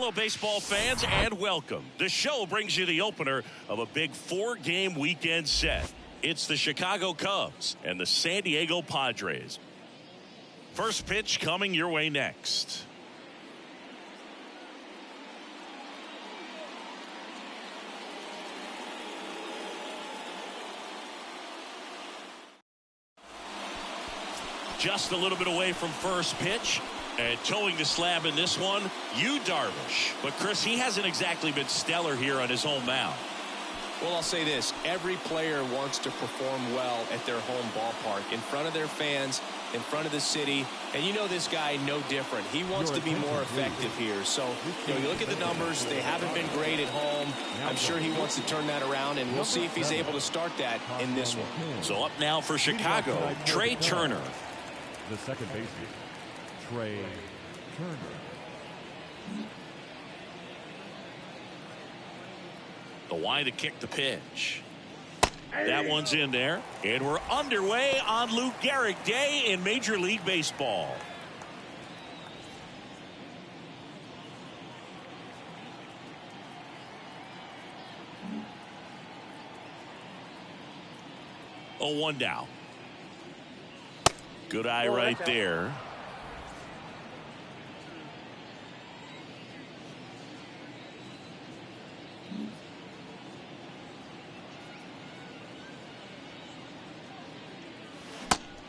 Hello, baseball fans, and welcome. The show brings you the opener of a big four-game weekend set. It's the Chicago Cubs and the San Diego Padres. First pitch coming your way next. Just a little bit away from first pitch. And towing the slab in this one, Darvish. But, Chris, he hasn't exactly been stellar here on his home mound. Well, I'll say this. Every player wants to perform well at their home ballpark, in front of their fans, in front of the city. And you know this guy no different. He wants to be more effective here. So, you look at the numbers. They haven't been great at home. I'm sure he wants to turn that around, and we'll see if he's able to start that in this one. So up now for Chicago, Trey Turner. The second baseman, Trey Turner. The Y to kick the pitch. That one's in there. And we're underway on Lou Gehrig Day in Major League Baseball. Oh, one down. Good eye right there.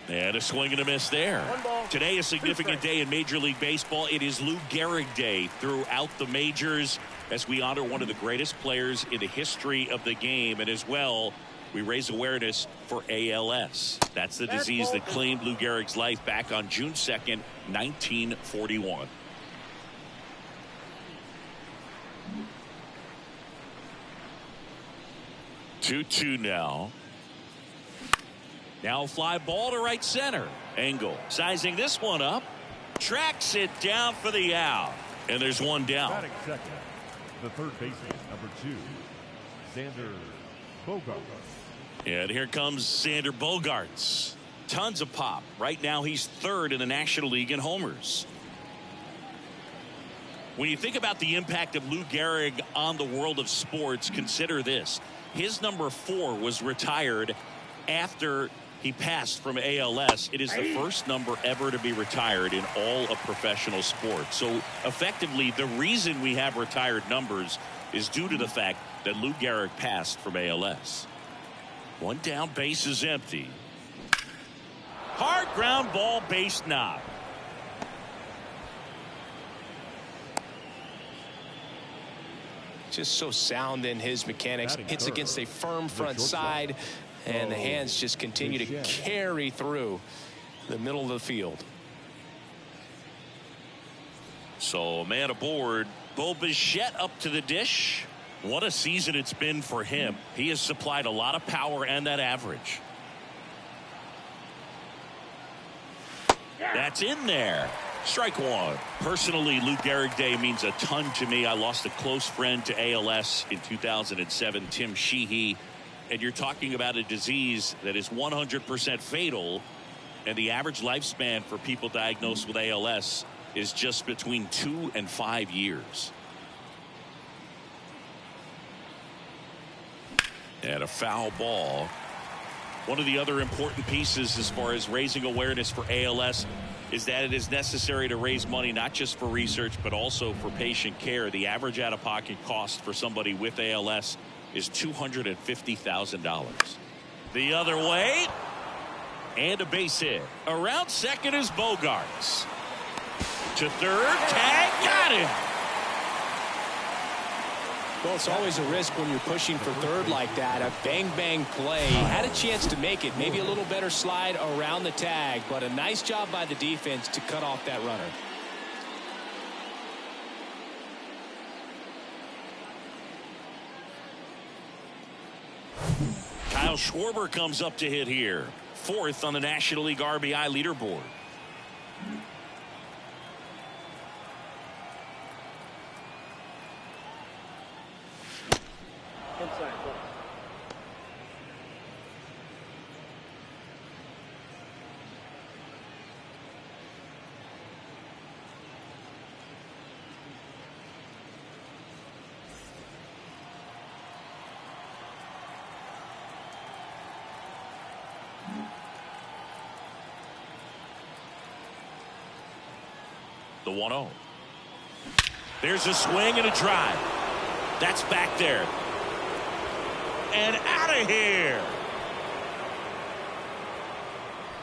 And a swing and a miss there. Today, a significant day in Major League Baseball. It is Lou Gehrig Day throughout the majors as we honor one of the greatest players in the history of the game. And as well, we raise awareness for ALS. That's the disease that claimed Lou Gehrig's life back on June 2nd, 1941. Two now. Now a fly ball to right center. Engel sizing this one up. Tracks it down for the out. And there's one down. Batting second, the third baseman, number 2, Xander Bogaerts. And here comes Xander Bogaerts. Tons of pop. Right now he's third in the National League in homers. When you think about the impact of Lou Gehrig on the world of sports, consider this. His number 4 was retired after he passed from ALS. It is the first number ever to be retired in all of professional sports. So effectively, the reason we have retired numbers is due to the fact that Lou Gehrig passed from ALS. One down, base is empty. Hard ground ball, base knock. Just so sound in his mechanics. Hits against a firm front side, and the hands just continue to carry through the middle of the field. So man aboard. Bo Bichette up to the dish. What a season it's been for him. He has supplied a lot of power and that average. That's in there. Strike one. Personally, Lou Gehrig Day means a ton to me. I lost a close friend to ALS in 2007, Tim Sheehy. And you're talking about a disease that is 100% fatal. And the average lifespan for people diagnosed with ALS is just between 2 and 5 years. And a foul ball. One of the other important pieces as far as raising awareness for ALS is that it is necessary to raise money not just for research but also for patient care. The average out-of-pocket cost for somebody with ALS is $250,000. The other way, and a base hit. Around second is Bogaerts. To third, tag, got him. Well, it's always a risk when you're pushing for third like that. A bang-bang play. Had a chance to make it. Maybe a little better slide around the tag, but a nice job by the defense to cut off that runner. Kyle Schwarber comes up to hit here. 4th on the National League RBI leaderboard. The 1-0. There's a swing and a drive. That's back there. And out of here.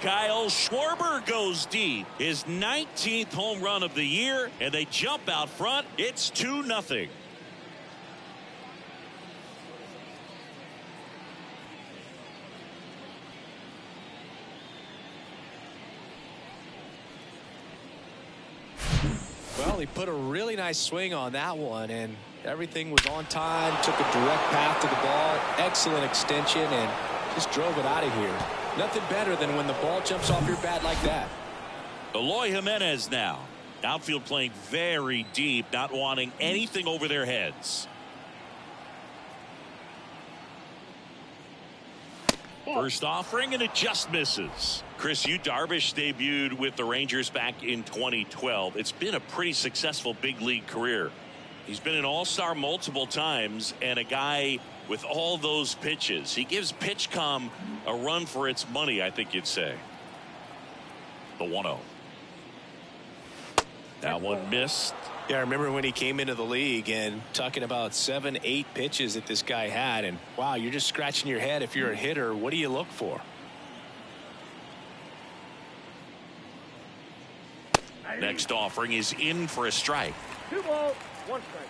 Kyle Schwarber goes deep. His 19th home run of the year, and they jump out front. It's 2-0. Well, he put a really nice swing on that one, and everything was on time. Took a direct path to the ball. Excellent extension, and just drove it out of here. Nothing better than when the ball jumps off your bat like that. Eloy Jimenez now. Outfield playing very deep, not wanting anything over their heads. First offering, and it just misses. Chris, Yu Darvish debuted with the Rangers back in 2012. It's been a pretty successful big league career. He's been an all-star multiple times, and a guy with all those pitches. He gives PitchCom a run for its money, I think you'd say. The 1-0. That one missed. Yeah, I remember when he came into the league and talking about 7, 8 pitches that this guy had, and wow, you're just scratching your head. If you're a hitter, what do you look for? Next offering is in for a strike. 2 balls, 1 strike.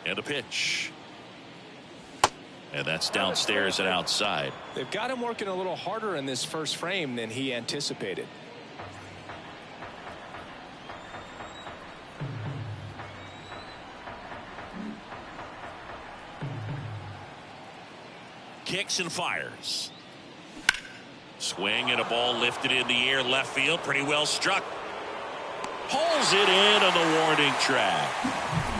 And a pitch. And that's downstairs and outside. They've got him working a little harder in this first frame than he anticipated. Kicks and fires. Swing and a ball lifted in the air left field. Pretty well struck. Pulls it in on the warning track.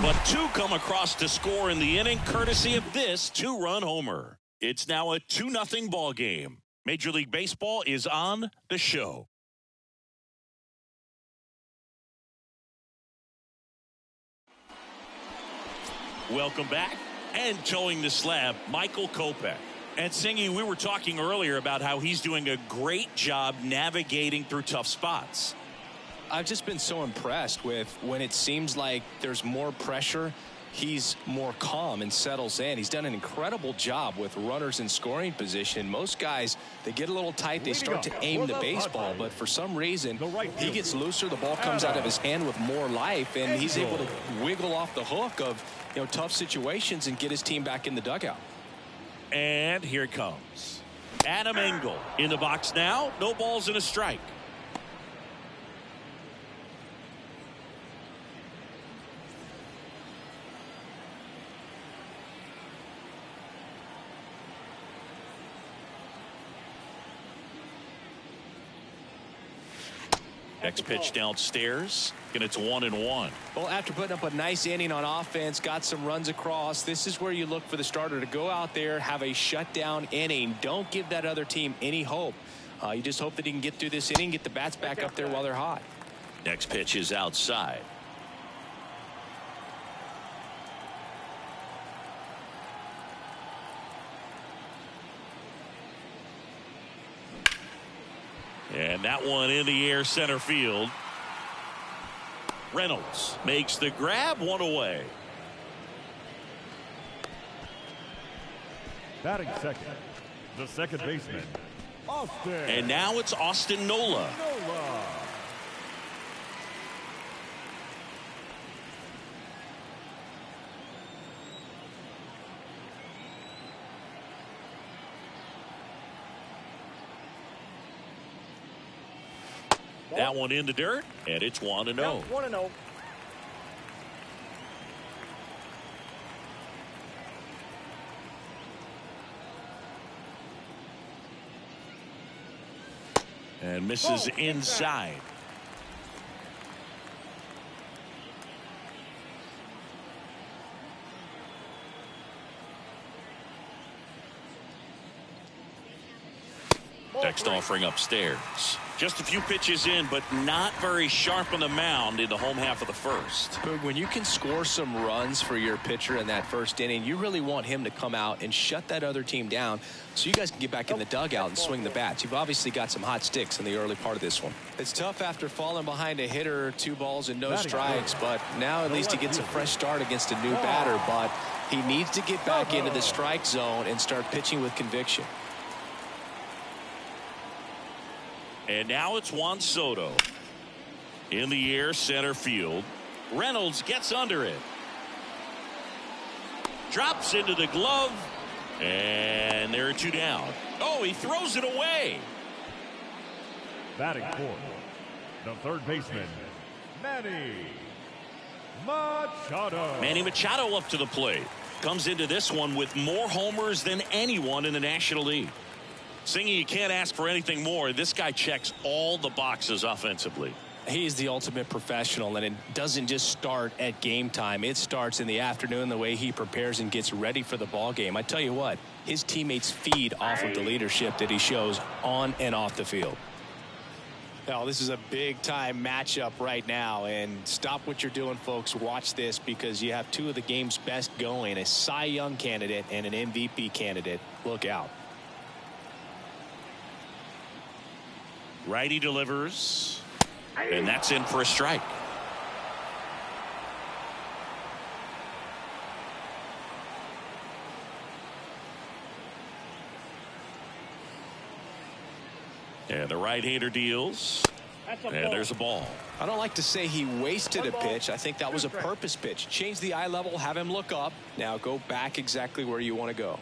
But 2 come across to score in the inning, courtesy of this 2-run homer. It's now a 2-0 ball game. Major League Baseball is on the show. Welcome back. And towing the slab, Michael Kopech. And Singy, we were talking earlier about how he's doing a great job navigating through tough spots. I've just been so impressed with when it seems like there's more pressure, he's more calm and settles in. He's done an incredible job with runners in scoring position. Most guys, they get a little tight, they start to aim the baseball, but for some reason, he gets looser, the ball comes out of his hand with more life, and he's able to wiggle off the hook of, you know, tough situations and get his team back in the dugout. And here it comes. Adam Engel in the box now. No balls and a strike. Next pitch downstairs, and it's 1-1. Well, after putting up a nice inning on offense, got some runs across, this is where you look for the starter to go out there, have a shutdown inning. Don't give that other team any hope. You just hope that he can get through this inning, get the bats back up there while they're hot. Next pitch is outside. And that one in the air center field. Reynolds makes the grab, 1 away. Batting second, the second baseman, Austin. And now it's Austin Nola. That one in the dirt, and it's 1-0. 1-0. And misses inside. Next offering upstairs. Just a few pitches in, but not very sharp on the mound in the home half of the first. Boog, when you can score some runs for your pitcher in that first inning, you really want him to come out and shut that other team down so you guys can get back in the dugout and swing the bats. You've obviously got some hot sticks in the early part of this one. It's tough after falling behind a hitter, 2 balls and no strikes, but now at least he gets a fresh start against a new batter, but he needs to get back into the strike zone and start pitching with conviction. And now it's Juan Soto. In the air, center field. Reynolds gets under it. Drops into the glove. And there are 2 down. Oh, he throws it away. Batting fourth, the third baseman, Manny Machado. Manny Machado up to the plate. Comes into this one with more homers than anyone in the National League. Singy, you can't ask for anything more. This guy checks all the boxes offensively. He's the ultimate professional, and it doesn't just start at game time. It starts in the afternoon, the way he prepares and gets ready for the ball game. I tell you what, his teammates feed off of the leadership that he shows on and off the field. Now, this is a big-time matchup right now, and stop what you're doing, folks. Watch this, because you have 2 of the game's best going, a Cy Young candidate and an MVP candidate. Look out. Righty delivers, and that's in for a strike. And the right-hander deals, and there's a ball. I don't like to say he wasted a pitch. I think that was a purpose pitch. Change the eye level, have him look up. Now go back exactly where you want to go.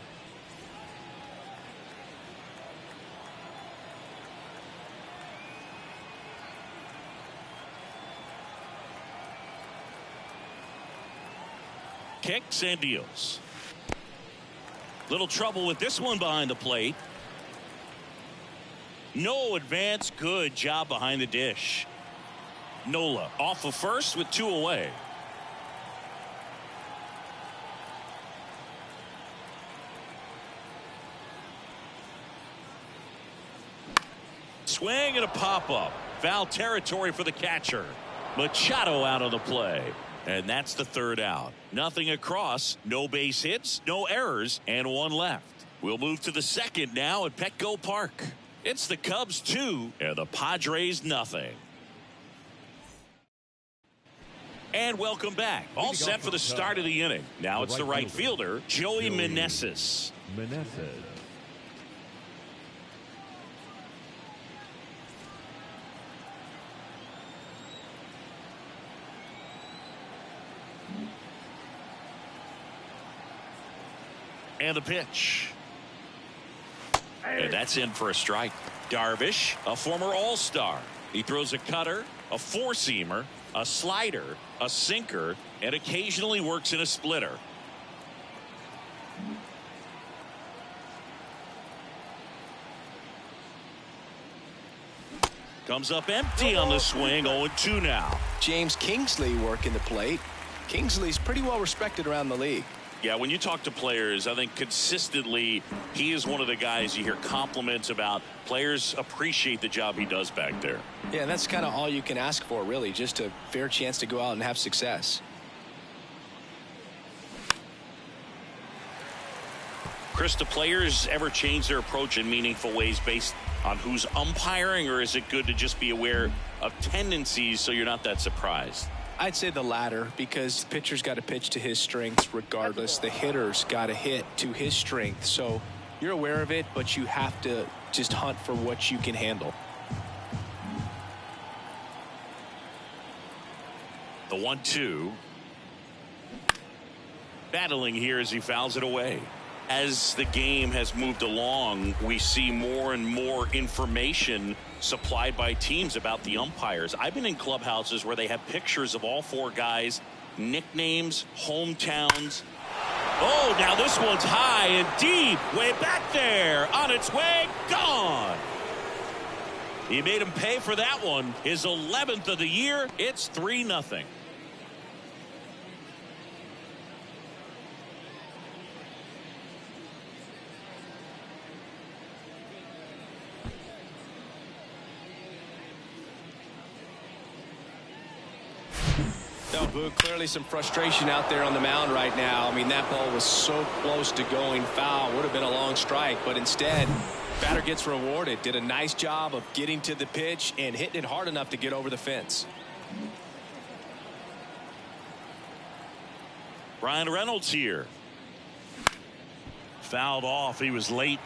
Kicks and deals. Little trouble with this one behind the plate. No advance. Good job behind the dish. Nola off of first with 2 away. Swing and a pop-up. Foul territory for the catcher. Machado out of the play. And that's the 3rd out. Nothing across, no base hits, no errors, and 1 left. We'll move to the 2nd now at Petco Park. It's the Cubs 2 and the Padres nothing. And welcome back. All set for the start of the inning. Now it's the right fielder, Joey Meneses. And the pitch. And that's in for a strike. Darvish, a former All-Star. He throws a cutter, a four-seamer, a slider, a sinker, and occasionally works in a splitter. Comes up empty on the swing. 0-2 now. James Kingsley working the plate. Kingsley's pretty well respected around the league. Yeah, when you talk to players, I think consistently he is one of the guys you hear compliments about. Players appreciate the job he does back there. Yeah, and that's kind of all you can ask for, really, just a fair chance to go out and have success. Chris, do players ever change their approach in meaningful ways based on who's umpiring, or is it good to just be aware of tendencies so you're not that surprised? I'd say the latter, because the pitcher's got to pitch to his strengths regardless. The hitter's got to hit to his strength. So you're aware of it, but you have to just hunt for what you can handle. The 1-2. Battling here as he fouls it away. As the game has moved along, we see more and more information supplied by teams about the umpires. I've been in clubhouses where they have pictures of all four guys, nicknames, hometowns. Oh, now this one's high and deep, way back there, on its way, gone. He made him pay for that one. His 11th of the year. It's 3-0. No, Boo, clearly some frustration out there on the mound right now. I mean, that ball was so close to going foul. Would have been a long strike, but instead, batter gets rewarded. Did a nice job of getting to the pitch and hitting it hard enough to get over the fence. Brian Reynolds here. Fouled off. He was late.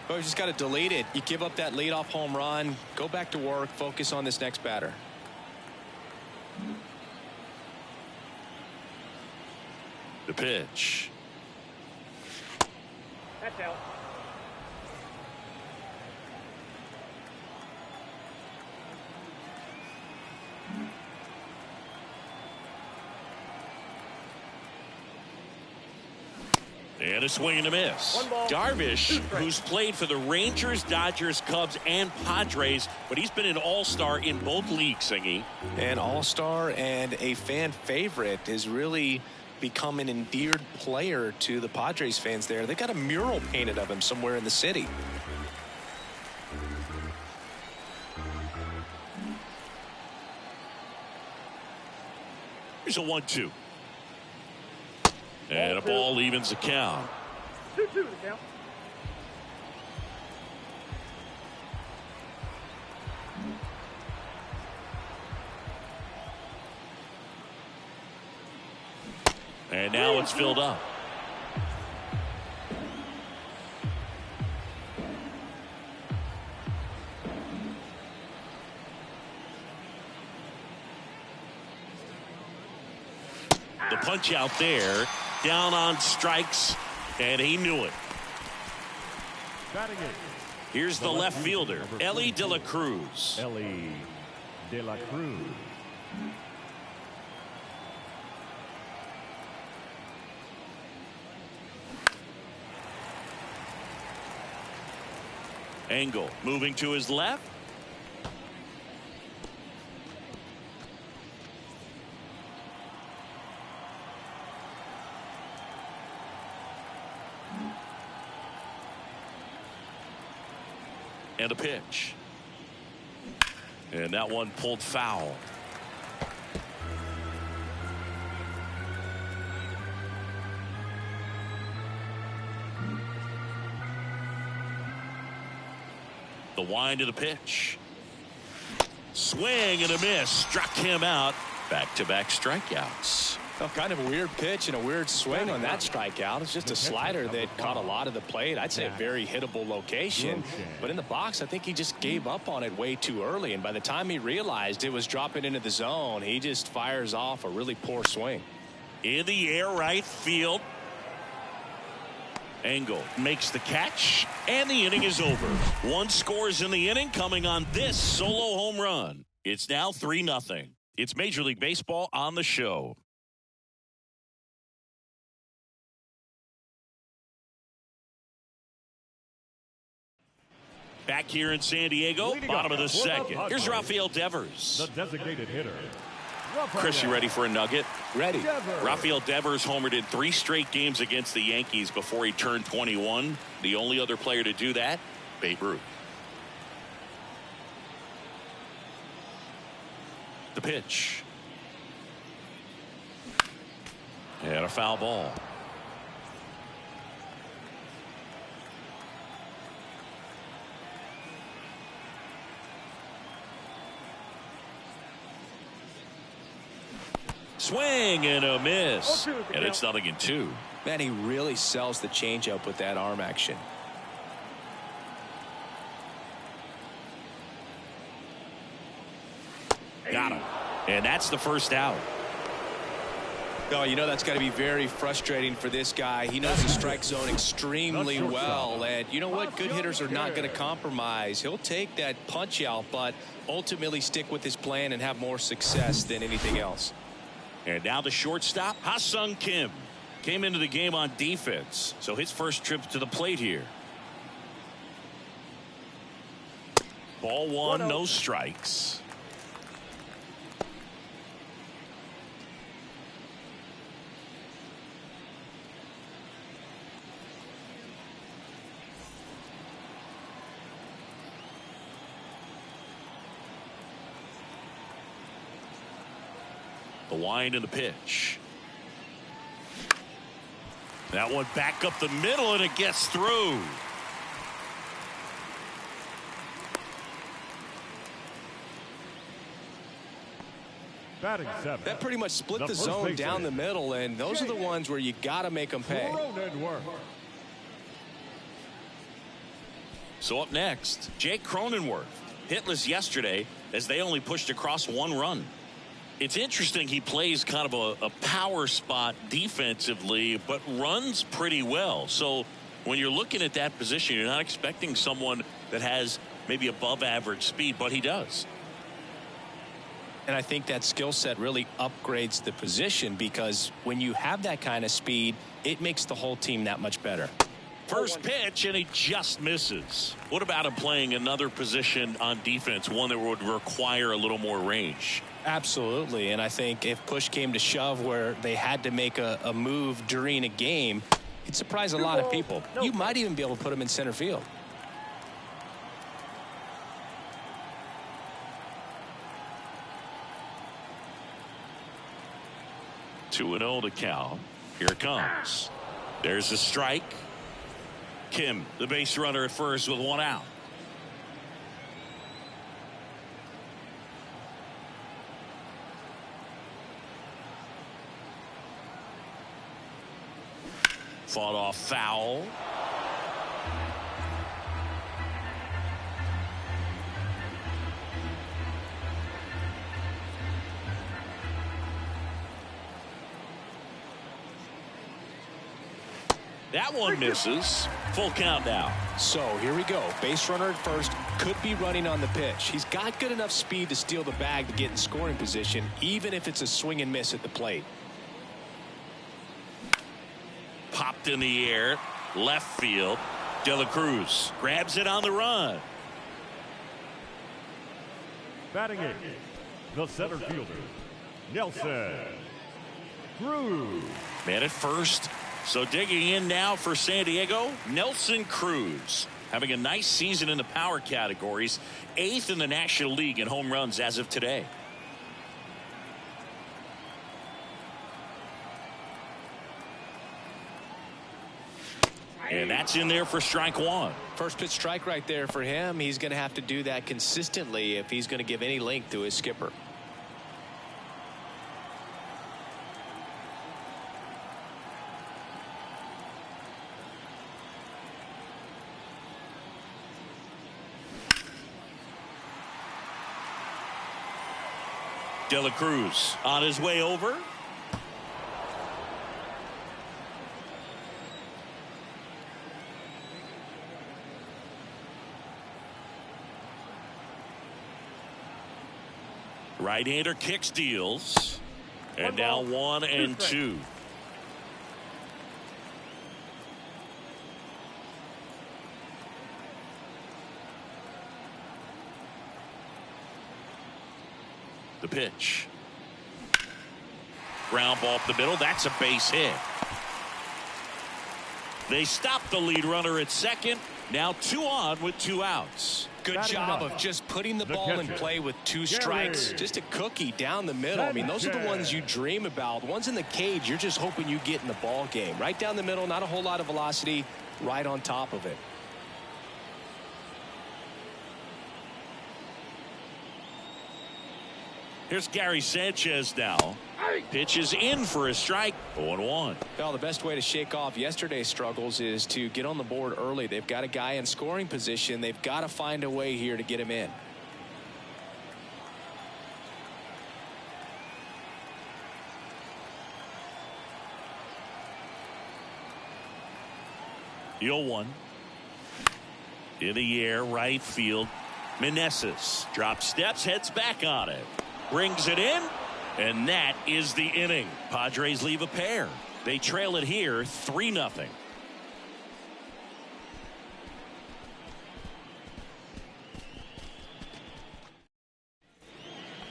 But you just got to delete it. You give up that leadoff home run. Go back to work. Focus on this next batter. The pitch. That's out. And a swing and a miss. Darvish, who's played for the Rangers, Dodgers, Cubs, and Padres, but he's been an all-star in both leagues, Singy. An all-star and a fan favorite, is really become an endeared player to the Padres fans there. They got a mural painted of him somewhere in the city. Here's a 1-2. And a ball evens the count. 2-2 the count. And now it's filled up. The punch out there. Down on strikes, and he knew it. Here's the left fielder, Ellie De La Cruz. Ellie De La Cruz. Engel moving to his left. And a pitch. And that one pulled foul. The wind of the pitch. Swing and a miss. Struck him out. Back-to-back strikeouts. Oh, kind of a weird pitch and a weird swing on that strikeout. It's just a slider that caught a lot of the plate. I'd say a very hittable location. But in the box, I think he just gave up on it way too early. And by the time he realized it was dropping into the zone, he just fires off a really poor swing. In the air right field. Engel makes the catch, and the inning is over. One scores in the inning coming on this solo home run. It's now 3-0. It's Major League Baseball on the show. Back here in San Diego, bottom of the second. Here's Rafael Devers. The designated hitter. Chris, you ready for a nugget? Ready. Rafael Devers homered in 3 straight games against the Yankees before he turned 21. The only other player to do that, Babe Ruth. The pitch. And a foul ball. Swing and a miss. And it's 0-2. Man, he really sells the changeup with that arm action. Got him. And that's the first out. Oh, you know that's got to be very frustrating for this guy. He knows the strike zone extremely well. And you know what? Good hitters are not going to compromise. He'll take that punch out, but ultimately stick with his plan and have more success than anything else. And now the shortstop, Ha-Sung Kim, came into the game on defense. So his first trip to the plate here. Ball one, no strikes. The wind and the pitch. That one back up the middle, and it gets through. Batting 7. That pretty much split the zone down the middle, and those are the ones where you got to make them pay. So up next, Jake Cronenworth, hitless yesterday as they only pushed across 1 run. It's interesting he plays kind of a power spot defensively, but runs pretty well. So when you're looking at that position, you're not expecting someone that has maybe above average speed, but he does. And I think that skill set really upgrades the position, because when you have that kind of speed, it makes the whole team that much better. First pitch, and he just misses. What about him playing another position on defense, one that would require a little more range? Absolutely, and I think if push came to shove where they had to make a move during a game, it'd surprise a lot of people. You might even be able to put him in center field. 2-0 to count. Here it comes. There's a strike. Kim, the base runner at first with 1 out. Fought off foul. That one misses. Full count now. So here we go. Base runner at first, could be running on the pitch. He's got good enough speed to steal the bag to get in scoring position, even if it's a swing and miss at the plate. Popped in the air, left field. De La Cruz grabs it on the run. Batting 8, the center fielder, Nelson Cruz. Man at first. So digging in now for San Diego, Nelson Cruz. Having a nice season in the power categories. 8th in the National League in home runs as of today. And that's in there for strike 1. First pitch strike right there for him. He's going to have to do that consistently if he's going to give any length to his skipper. De La Cruz on his way over. Right-hander kicks, deals. And now 1-2. The pitch. Ground ball up the middle. That's a base hit. They stop the lead runner at second. Now 2 on with 2 outs. Good job of just putting the ball in play with 2 strikes. Just a cookie down the middle. I mean, those are the ones you dream about. Ones in the cage, you're just hoping you get in the ball game. Right down the middle, not a whole lot of velocity, right on top of it. Here's Gary Sanchez now. Pitches in for a strike. 0-1. Well, the best way to shake off yesterday's struggles is to get on the board early. They've got a guy in scoring position. They've got to find a way here to get him in. The 0-1. In the air, right field. Meneses drops steps, heads back on it. Brings it in, and that is the inning. Padres leave a pair. They trail it here 3-0.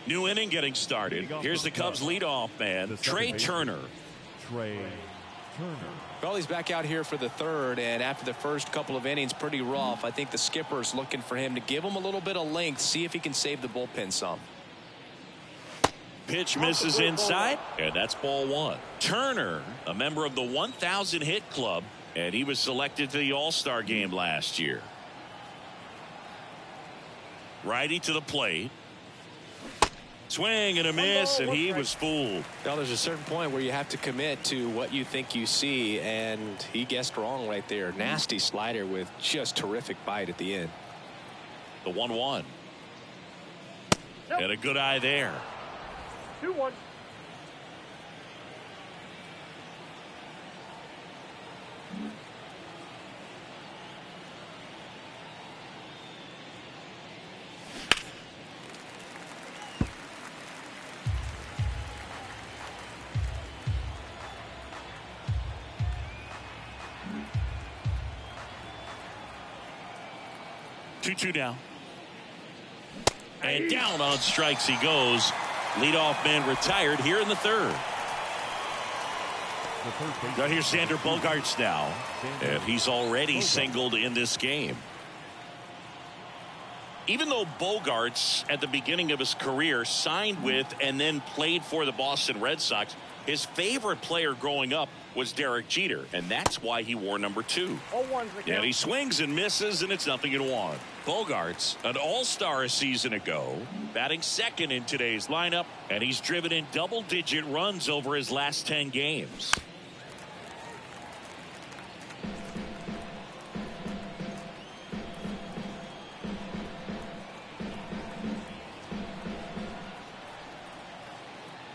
New inning getting started. Here's the Cubs leadoff man, Trey Turner. Well, he's back out here for the third, and after the first couple of innings, pretty rough. I think the skipper's looking for him to give him a little bit of length, see if he can save the bullpen some. pitch misses inside, and that's ball one. Turner, a member of the 1,000 hit club, and he was selected to the All-Star game last year. Righty to the plate. Swing and a miss, and he was fooled. Well, there's a certain point where you have to commit to what you think you see, and he guessed wrong right there. Nasty slider with just terrific bite at the end. The 1-1. And a good eye there. 2-1. Two down. And down on strikes he goes. Leadoff man retired here in the third. Now here's Xander Bogaerts now. And he's already singled in this game. Even though Bogaerts at the beginning of his career signed with and then played for the Boston Red Sox, his favorite player growing up was Derek Jeter, and that's why he wore number 2. And he swings and misses, and it's 0-1. Bogaerts, an all-star a season ago, batting second in today's lineup, and he's driven in double-digit runs over his last 10 games.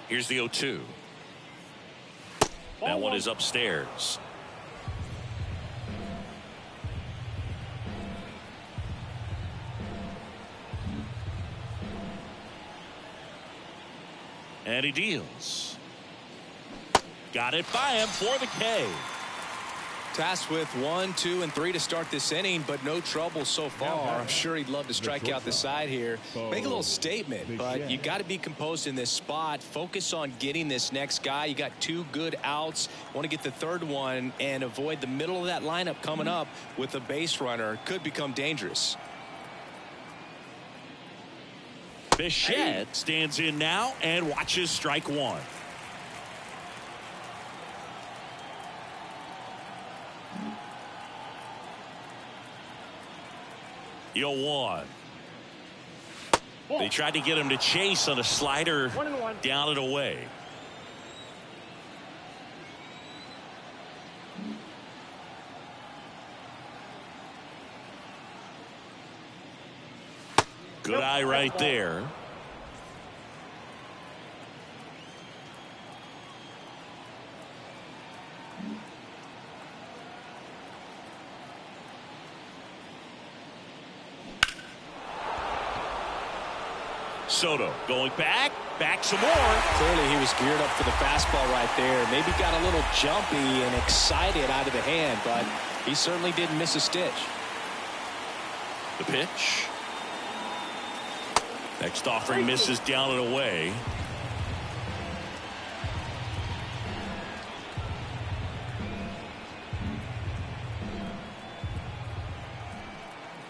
Here's the 0-2. That one is upstairs. And he deals. Got it by him for the K. Tasked with 1, 2, and 3 to start this inning, but no trouble so far. I'm sure he'd love to strike out the side here. Make a little statement, but you got to be composed in this spot. Focus on getting this next guy. You got 2 good outs. Want to get the third one and avoid the middle of that lineup coming up with a base runner. Could become dangerous. Bichette stands in now and watches strike one. The 0-1. They tried to get him to chase on a slider down and away. Good eye right there. Soto going back some more. Clearly he was geared up for the fastball right there. Maybe got a little jumpy and excited out of the hand, but he certainly didn't miss a stitch. The pitch. Next offering misses down and away.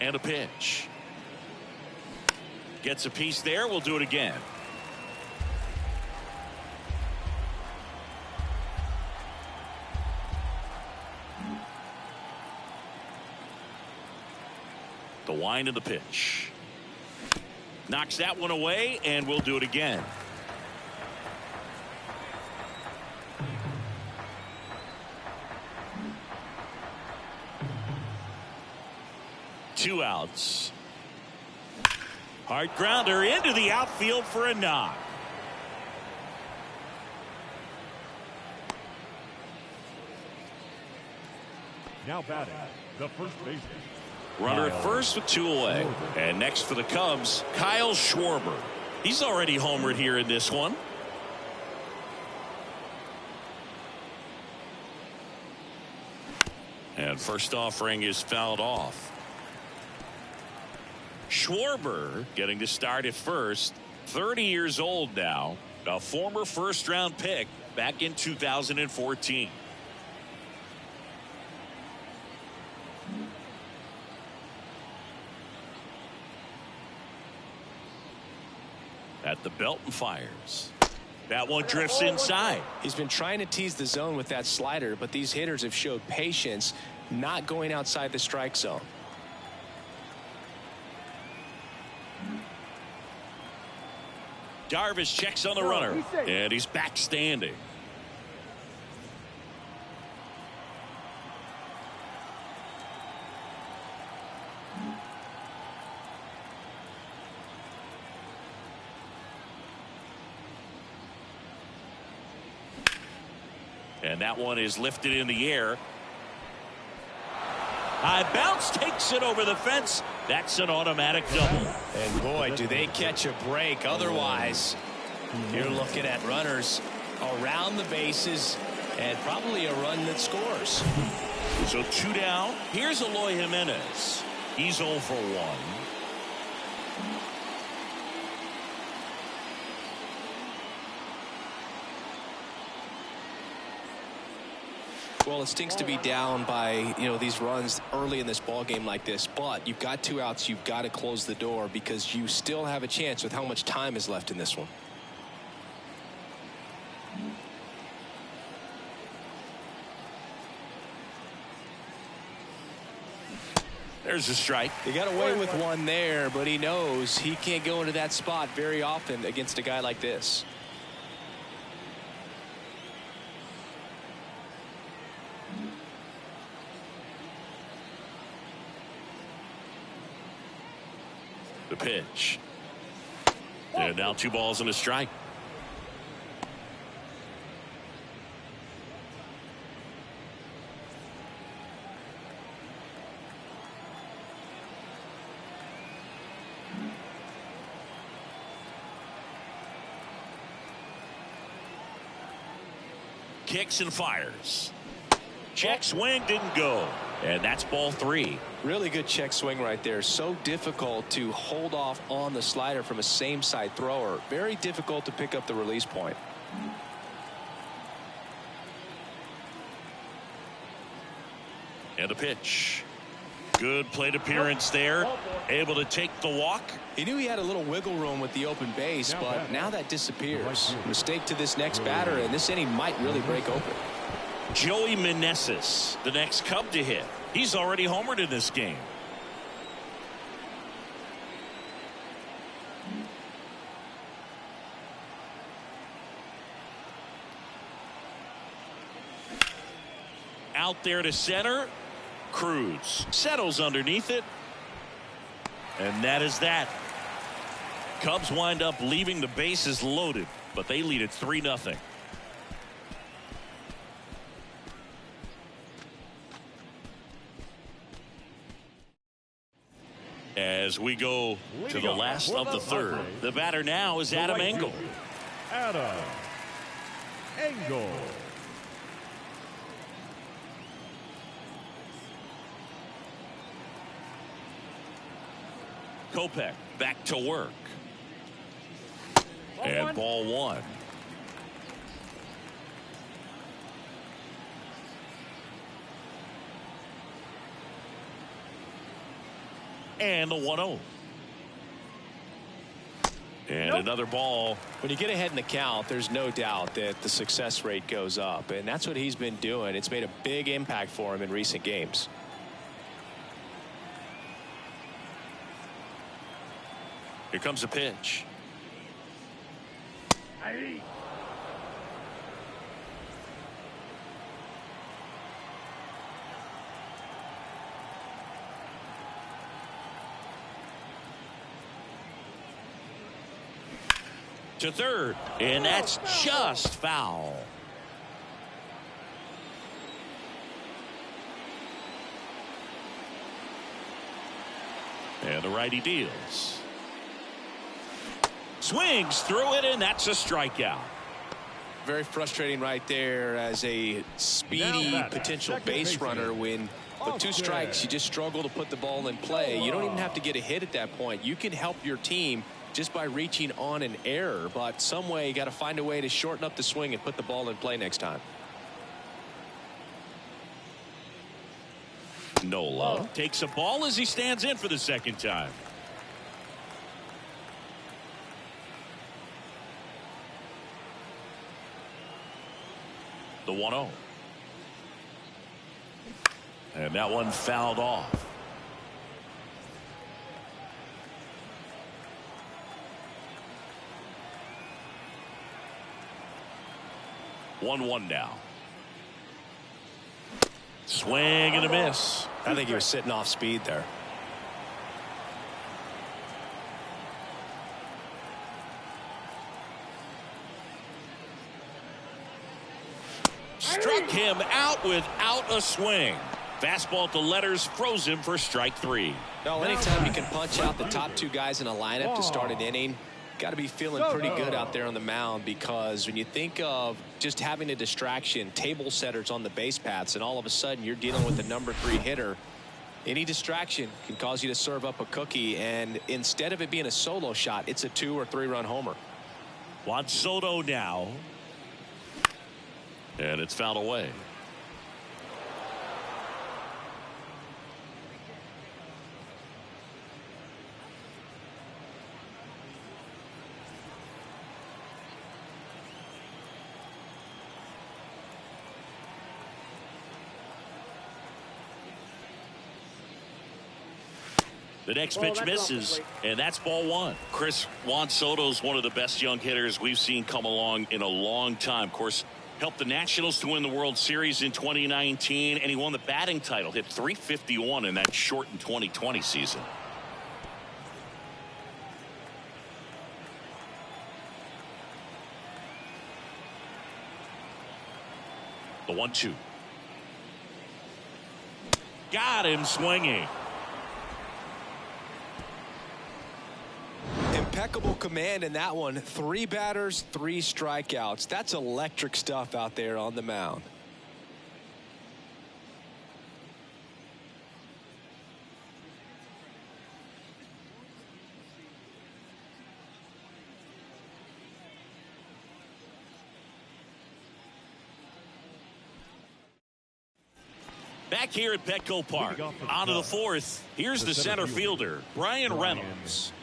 And a pitch. Gets a piece there. We'll do it again. The wind of the pitch. Knocks that one away, and we'll do it again. Two outs. Hard grounder into the outfield for a knock. Now batting, the first baseman. Runner at first with 2 away. And next for the Cubs, Kyle Schwarber. He's already homered here in this one. And first offering is fouled off. Schwarber getting to start at first. 30 years old now. A former first-round pick back in 2014. At the belt and fires. That one drifts inside. He's been trying to tease the zone with that slider, but these hitters have showed patience, not going outside the strike zone. Darvish checks on the runner, and he's back standing. And that one is lifted in the air. High bounce, takes it over the fence. That's an automatic double. And boy, do they catch a break. Otherwise, you're looking at runners around the bases and probably a run that scores. So 2 down. Here's Eloy Jimenez. He's 0 for 1. Well, it stinks to be down by, these runs early in this ball game like this, but you've got 2 outs. You've got to close the door because you still have a chance with how much time is left in this one. There's a strike. He got away with one there, but he knows he can't go into that spot very often against a guy like this. The pitch. And now 2 balls and a strike. Kicks and fires. Check swing, didn't go. And that's ball 3. Really good check swing right there. So difficult to hold off on the slider from a same side thrower. Very difficult to pick up the release point. And the pitch. Good plate appearance there. Able to take the walk. He knew he had a little wiggle room with the open base, but now that disappears. Mistake to this next batter, and this inning might really break open. Joey Meneses, the next Cub to hit. He's already homered in this game. Out there to center. Cruz settles underneath it. And that is that. Cubs wind up leaving the bases loaded, but they lead it 3-0. As we go to the last of the third, the batter now is Adam Engel. Adam Engel. Kopech back to work. And ball 1. And the 1-0. And another ball. When you get ahead in the count, there's no doubt that the success rate goes up, and that's what he's been doing. It's made a big impact for him in recent games. Here comes a pitch. To third, and that's just foul. And the righty deals. Swings through it, and that's a strikeout. Very frustrating right there as a speedy potential base runner. When with 2 strikes, you just struggle to put the ball in play. You don't even have to get a hit at that point. You can help your team just by reaching on an error, but some way you got to find a way to shorten up the swing and put the ball in play next time. Nola takes a ball as he stands in for the second time. The 1-0. And that one fouled off. One now. Swing and a miss. I think he was sitting off speed there. Struck him out without a swing. Fastball to letters froze him for strike 3. No, anytime you can punch out the top two guys in a lineup to start an inning, got to be feeling pretty good out there on the mound, because when you think of just having a distraction, table setters on the base paths, and all of a sudden you're dealing with the number 3 hitter, any distraction can cause you to serve up a cookie, and instead of it being a solo shot, it's a 2 or 3 run homer. Juan Soto now. And it's fouled away. The next pitch misses, and that's ball 1. Chris, Juan Soto's one of the best young hitters we've seen come along in a long time. Of course, helped the Nationals to win the World Series in 2019, and he won the batting title. Hit .351 in that shortened 2020 season. The 1-2. Got him swinging. Impeccable command in that one. 3 batters, 3 strikeouts. That's electric stuff out there on the mound. Back here at Petco Park, on to the 4th. Here's the center fielder, Brian Reynolds.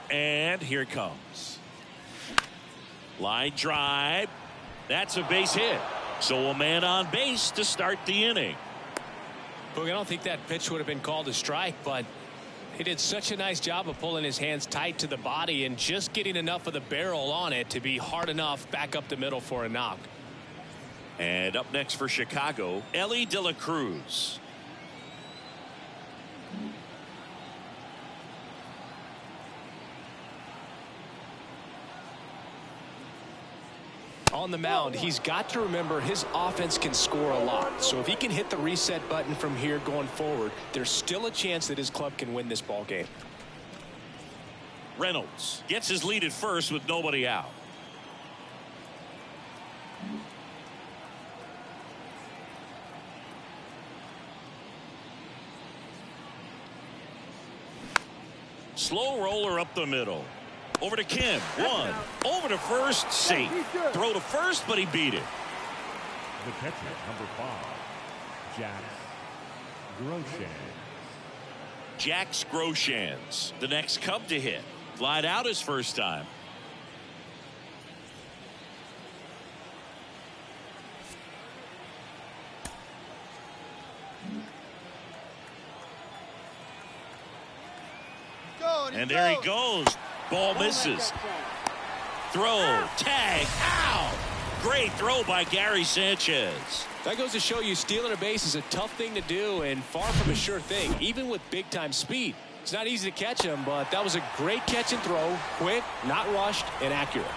And here it comes. Line drive. That's a base hit. So a man on base to start the inning. Look, I don't think that pitch would have been called a strike, but he did such a nice job of pulling his hands tight to the body and just getting enough of the barrel on it to be hard enough back up the middle for a knock. And up next for Chicago, Ellie De La Cruz. On the mound, he's got to remember his offense can score a lot. So if he can hit the reset button from here going forward, there's still a chance that his club can win this ball game. Reynolds gets his lead at first with nobody out. Slow roller up the middle. Over to Kim. 1. Over to first. Safe. Throw to first, but he beat it. The catcher, number 5, Jax Groshans. Jax Groshans, the next Cub to hit. Flied out his first time. And there he goes. Ball misses. Throw. Tag. Ow! Great throw by Gary Sanchez. That goes to show you stealing a base is a tough thing to do and far from a sure thing, even with big-time speed. It's not easy to catch him, but that was a great catch and throw. Quick, not rushed, and accurate.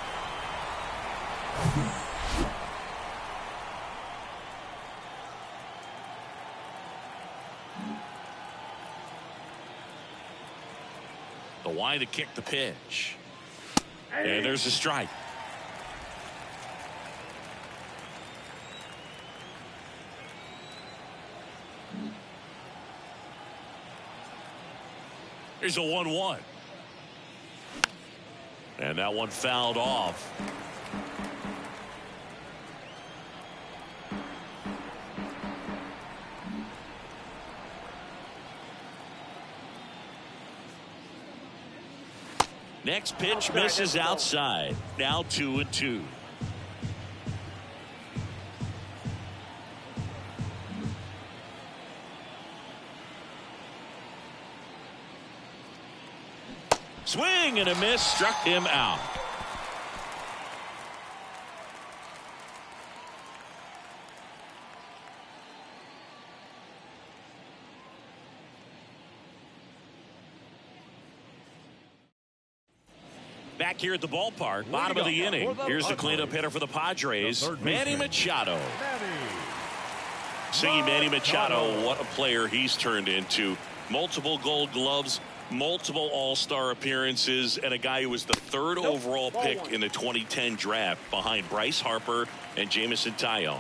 The wind to kick the pitch. And there's a strike. Here's a 1-1. And that one fouled off. Next pitch misses outside. Now 2-2. Swing and a miss, struck him out. Back here at the ballpark, bottom of the inning. Here's the cleanup hitter for the Padres, Manny Machado. Singing Manny Machado, what a player he's turned into. Multiple Gold Gloves, multiple All-Star appearances, and a guy who was the third overall pick in the 2010 draft behind Bryce Harper and Jameson Taillon.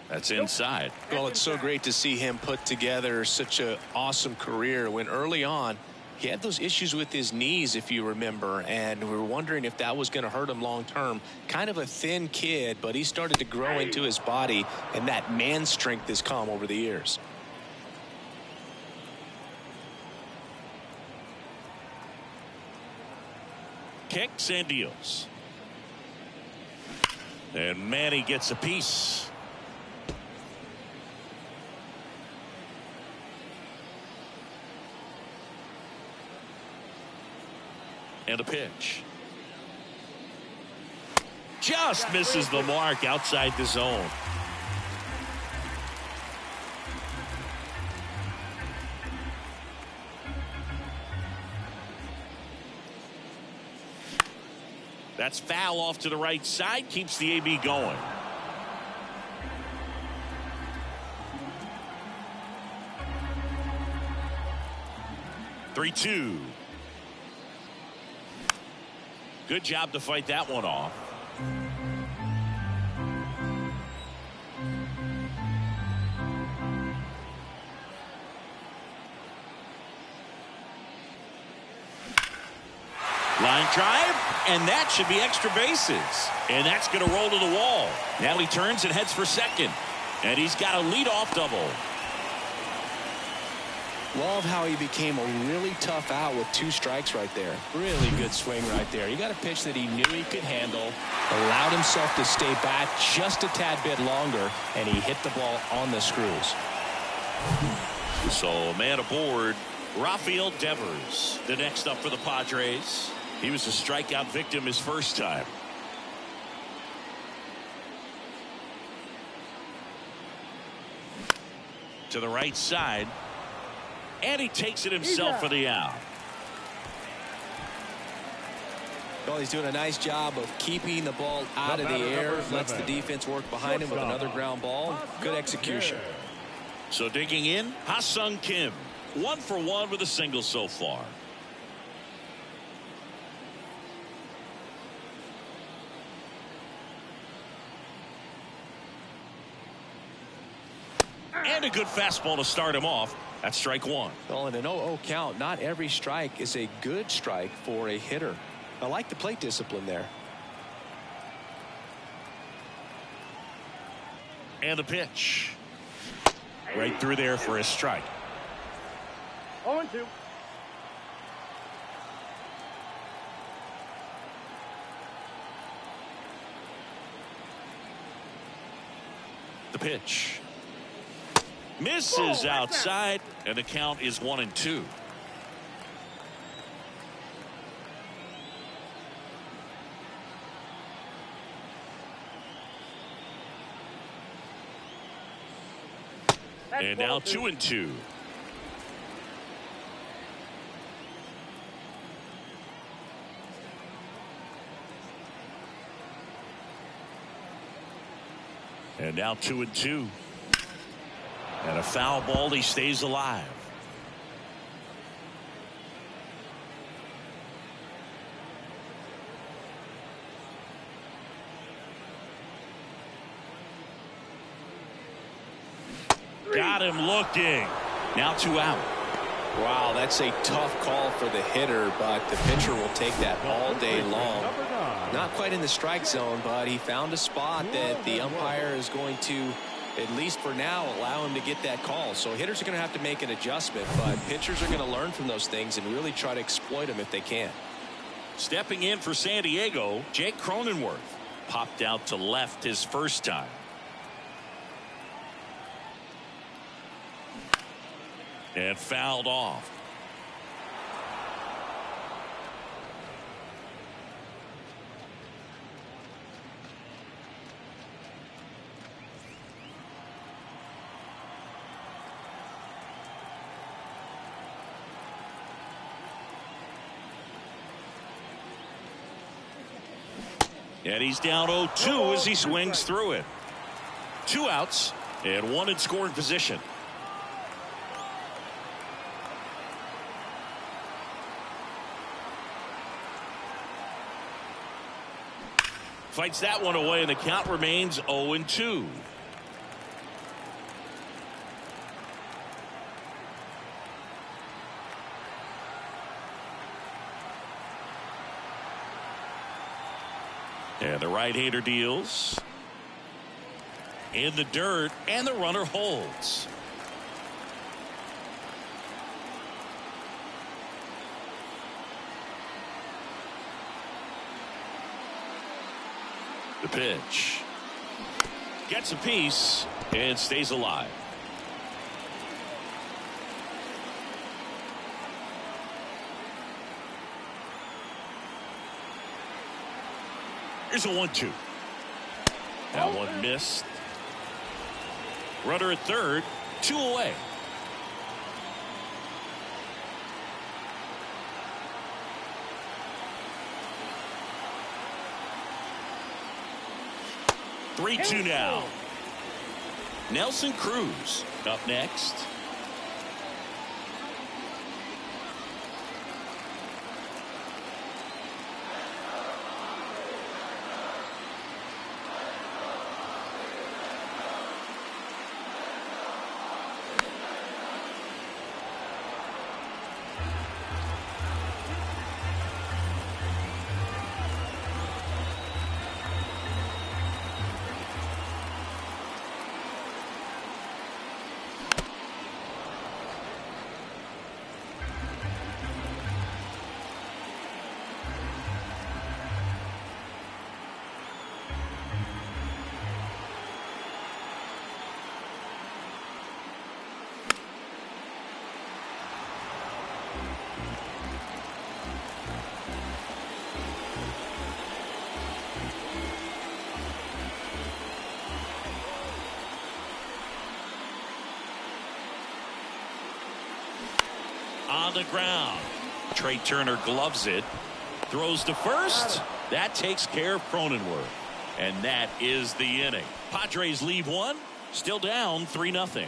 That's inside. Well, it's so great to see him put together such an awesome career when early on he had those issues with his knees, if you remember, and we were wondering if that was going to hurt him long term. Kind of a thin kid, but he started to grow into his body, and that man strength has come over the years. Kicks and deals. And Manny gets a piece. And a pitch. Just misses the mark outside the zone. That's foul off to the right side. Keeps the AB going. Three-two. Good job to fight that one off. Line drive, and that should be extra bases. And that's going to roll to the wall. Now he turns and heads for second. And he's got a leadoff double. Love how he became a really tough out with 2 strikes right there. Really good swing right there. He got a pitch that he knew he could handle, allowed himself to stay back just a tad bit longer, and he hit the ball on the screws. So a man aboard, Rafael Devers, the next up for the Padres. He was a strikeout victim his first time. To the right side. And he takes it himself for the out. Well, he's doing a nice job of keeping the ball out of the air. Lets the defense work behind him with another ground ball. Good execution. So digging in, Ha-Sung Kim. 1 for 1 with a single so far. And a good fastball to start him off. That's strike 1. Well, in an 0-0 count, not every strike is a good strike for a hitter. I like the plate discipline there. And the pitch. Right through there for a strike. 0-2. The pitch. Misses outside, and the count is 1-2. And now 2-2. And now 2-2. And a foul ball, he stays alive. Got him looking. Now 2 out. Wow, that's a tough call for the hitter, but the pitcher will take that all day long. Not quite in the strike zone, but he found a spot that the umpire is going to at least for now, allow him to get that call. So hitters are going to have to make an adjustment, but pitchers are going to learn from those things and really try to exploit them if they can. Stepping in for San Diego, Jake Cronenworth popped out to left his first time. And fouled off. And he's down 0-2 as he swings through it. 2 outs and 1 in scoring position. Fights that one away, and the count remains 0-2. And the right-hander deals. In the dirt, and the runner holds. The pitch. Gets a piece and stays alive. Here's a 1-2. That one missed. Runner at third, 2 away. Three-two now. Nelson Cruz up next. On the ground. Trey Turner gloves it. Throws to first. That takes care of Cronenworth. And that is the inning. Padres leave one. Still down 3-0.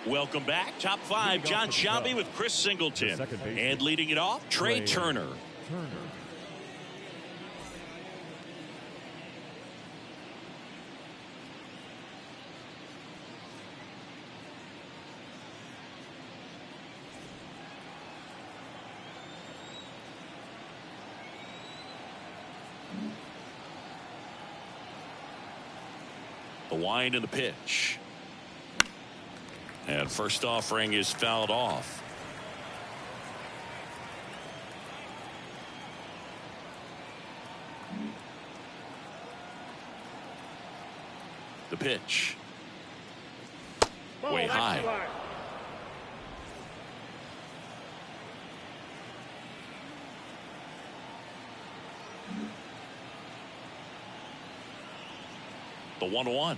Welcome back. Top 5, John Sciambi with Chris Singleton. And leading it off, Trey Turner. The wind and the pitch. And first offering is fouled off. The pitch. Way high. The 1-1.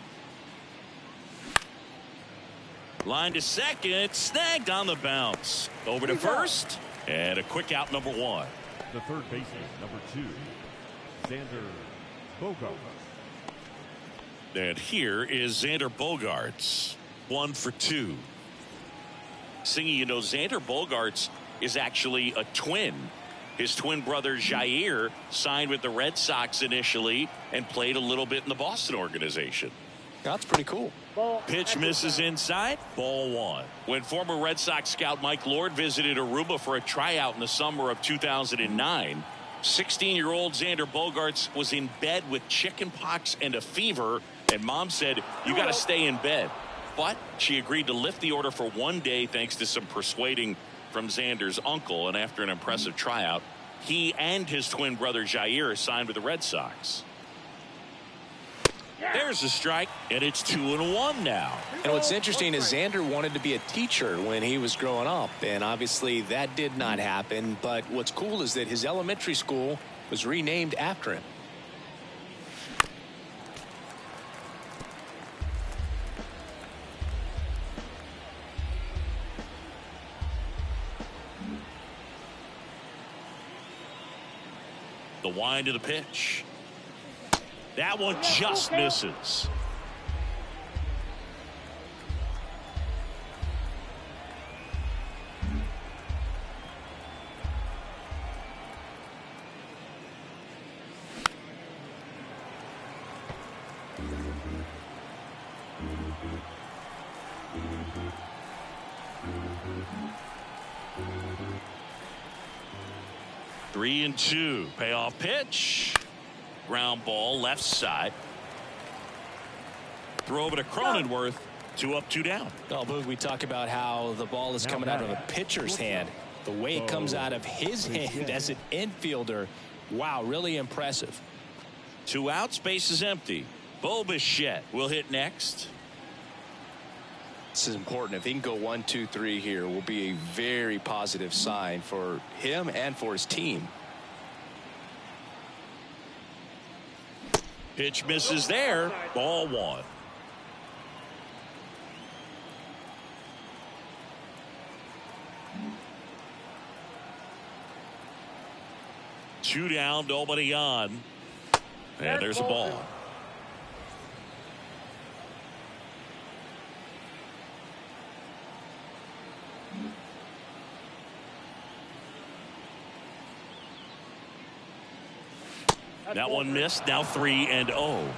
Line to second, snagged on the bounce. Over to first, and a quick out, number 1. The third baseman, number 2, Xander Bogaerts. And here is Xander Bogaerts, 1 for 2. Singing, you know, Xander Bogaerts is actually a twin. His twin brother Jair signed with the Red Sox initially and played a little bit in the Boston organization. That's pretty cool. Pitch misses inside. Ball 1. When former Red Sox scout Mike Lord visited Aruba for a tryout in the summer of 2009, 16-year-old Xander Bogaerts was in bed with chicken pox and a fever, and Mom said, "You got to stay in bed." But she agreed to lift the order for 1 day thanks to some persuading from Xander's uncle, and after an impressive tryout, he and his twin brother Jair signed with the Red Sox. There's a strike, and it's 2-1 now. And what's interesting is Xander wanted to be a teacher when he was growing up, and obviously that did not happen. But what's cool is that his elementary school was renamed after him. The wind of the pitch. That one just misses. Three and two. Payoff pitch. Ground ball left side. Throw over to Cronenworth. 2 up, 2 down. Oh, Boog, we talk about how the ball is coming out of a pitcher's hand. The way it comes out of his hand as an infielder. Wow, really impressive. 2 outs, base is empty. Bo Bichette will hit next. This is important. If he can go 1, 2, 3 here, will be a very positive sign for him and for his team. Pitch misses there. Ball 1. Two down, nobody on. And there's a ball. That one missed. Now 3-0.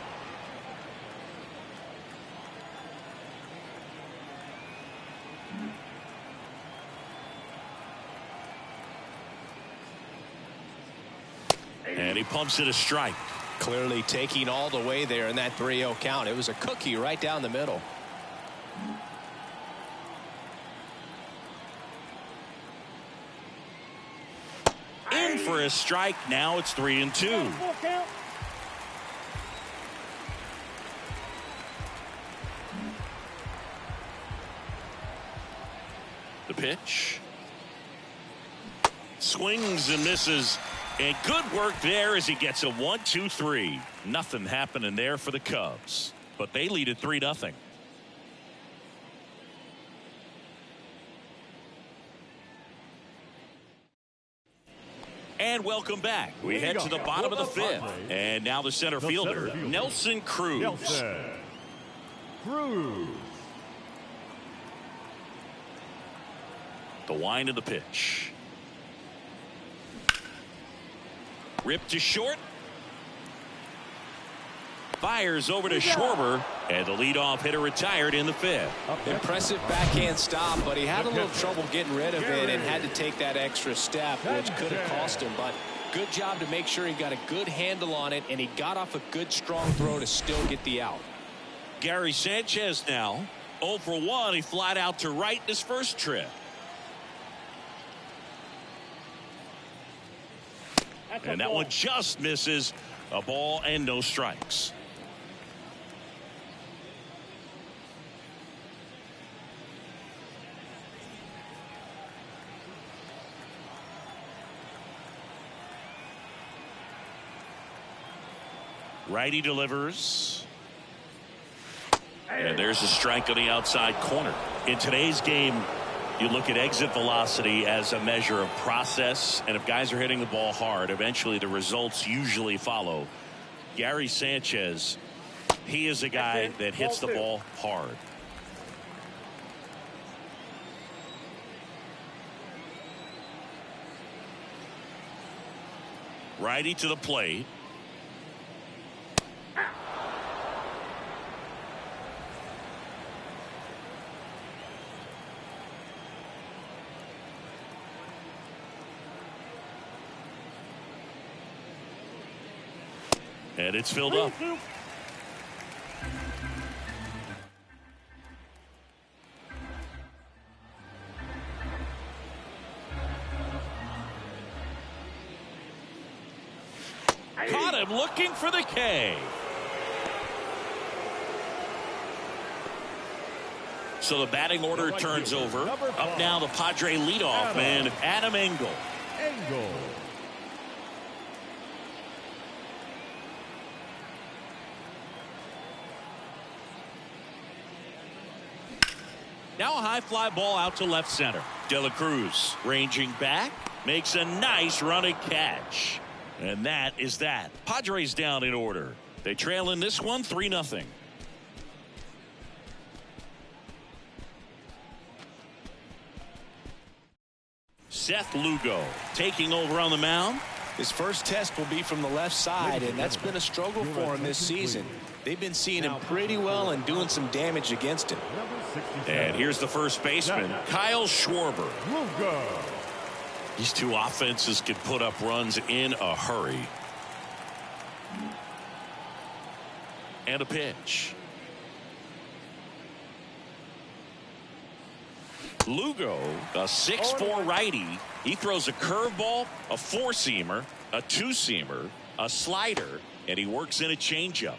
And he pumps it a strike. Clearly taking all the way there in that 3-0 count. It was a cookie right down the middle. In for a strike. Now it's 3-2. The pitch. Swings and misses. And good work there as he gets a 1-2-3. Nothing happening there for the Cubs. But they lead at 3-0. And welcome back. We head to the bottom of the 5th. And now the center fielder, Nelson Cruz. The wind of the pitch. Ripped to short. Fires over to Schwarber. And the leadoff hitter retired in the 5th. Impressive backhand stop, but he had a little trouble getting rid of it and had to take that extra step, which could have cost him. But good job to make sure he got a good handle on it, and he got off a good, strong throw to still get the out. Gary Sanchez now 0 for 1. He flied out to right in his first trip. And that one just misses. A ball and no strikes. Righty delivers. And there's a strike on the outside corner. In today's game, you look at exit velocity as a measure of process, and if guys are hitting the ball hard, eventually the results usually follow. Gary Sanchez, he is a guy that hits the ball hard. Righty to the plate. And it's filled up. Caught him looking for the K. So the batting order turns over. Up now the Padre leadoff man, Adam Engel. Now a high fly ball out to left center. De La Cruz ranging back, makes a nice running catch. And that is that. Padres down in order. They trail in this one 3-0. Seth Lugo taking over on the mound. His first test will be from the left side, and that's been a struggle for him this season. They've been seeing him pretty well and doing some damage against him. And here's the first baseman, Kyle Schwarber. These two offenses can put up runs in a hurry. And a pitch. Lugo, a 6'4" righty. He throws a curveball, a four-seamer, a two-seamer, a slider, and he works in a changeup.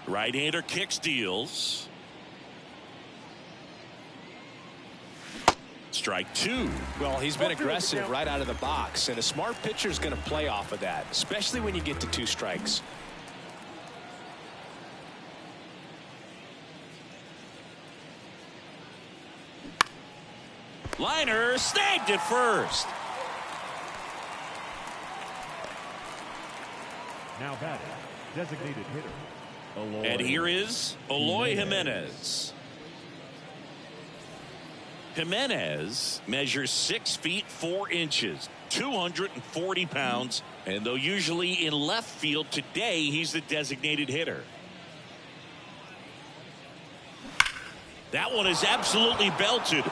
Right-hander kick steals. Strike two. Well, he's been aggressive right out of the box, and a smart pitcher is going to play off of that, especially when you get to 2 strikes. Liner snagged at first. Now batting, designated hitter. Eloy. And here is Eloy Jimenez. Jimenez measures 6 feet 4 inches, 240 pounds, and though usually in left field, today he's the designated hitter. That one is absolutely belted.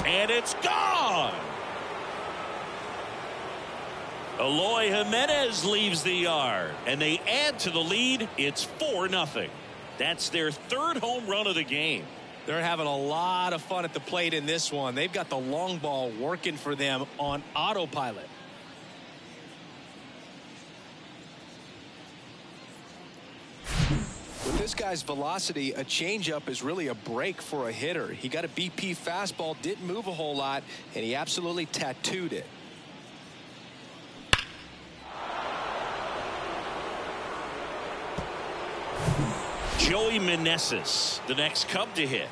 And it's gone. Eloy Jimenez leaves the yard, and they add to the lead. It's 4-0. That's their 3rd home run of the game. They're having a lot of fun at the plate in this one. They've got the long ball working for them on autopilot. With this guy's velocity, a changeup is really a break for a hitter. He got a BP fastball, didn't move a whole lot, and he absolutely tattooed it. Joey Meneses, the next Cub to hit.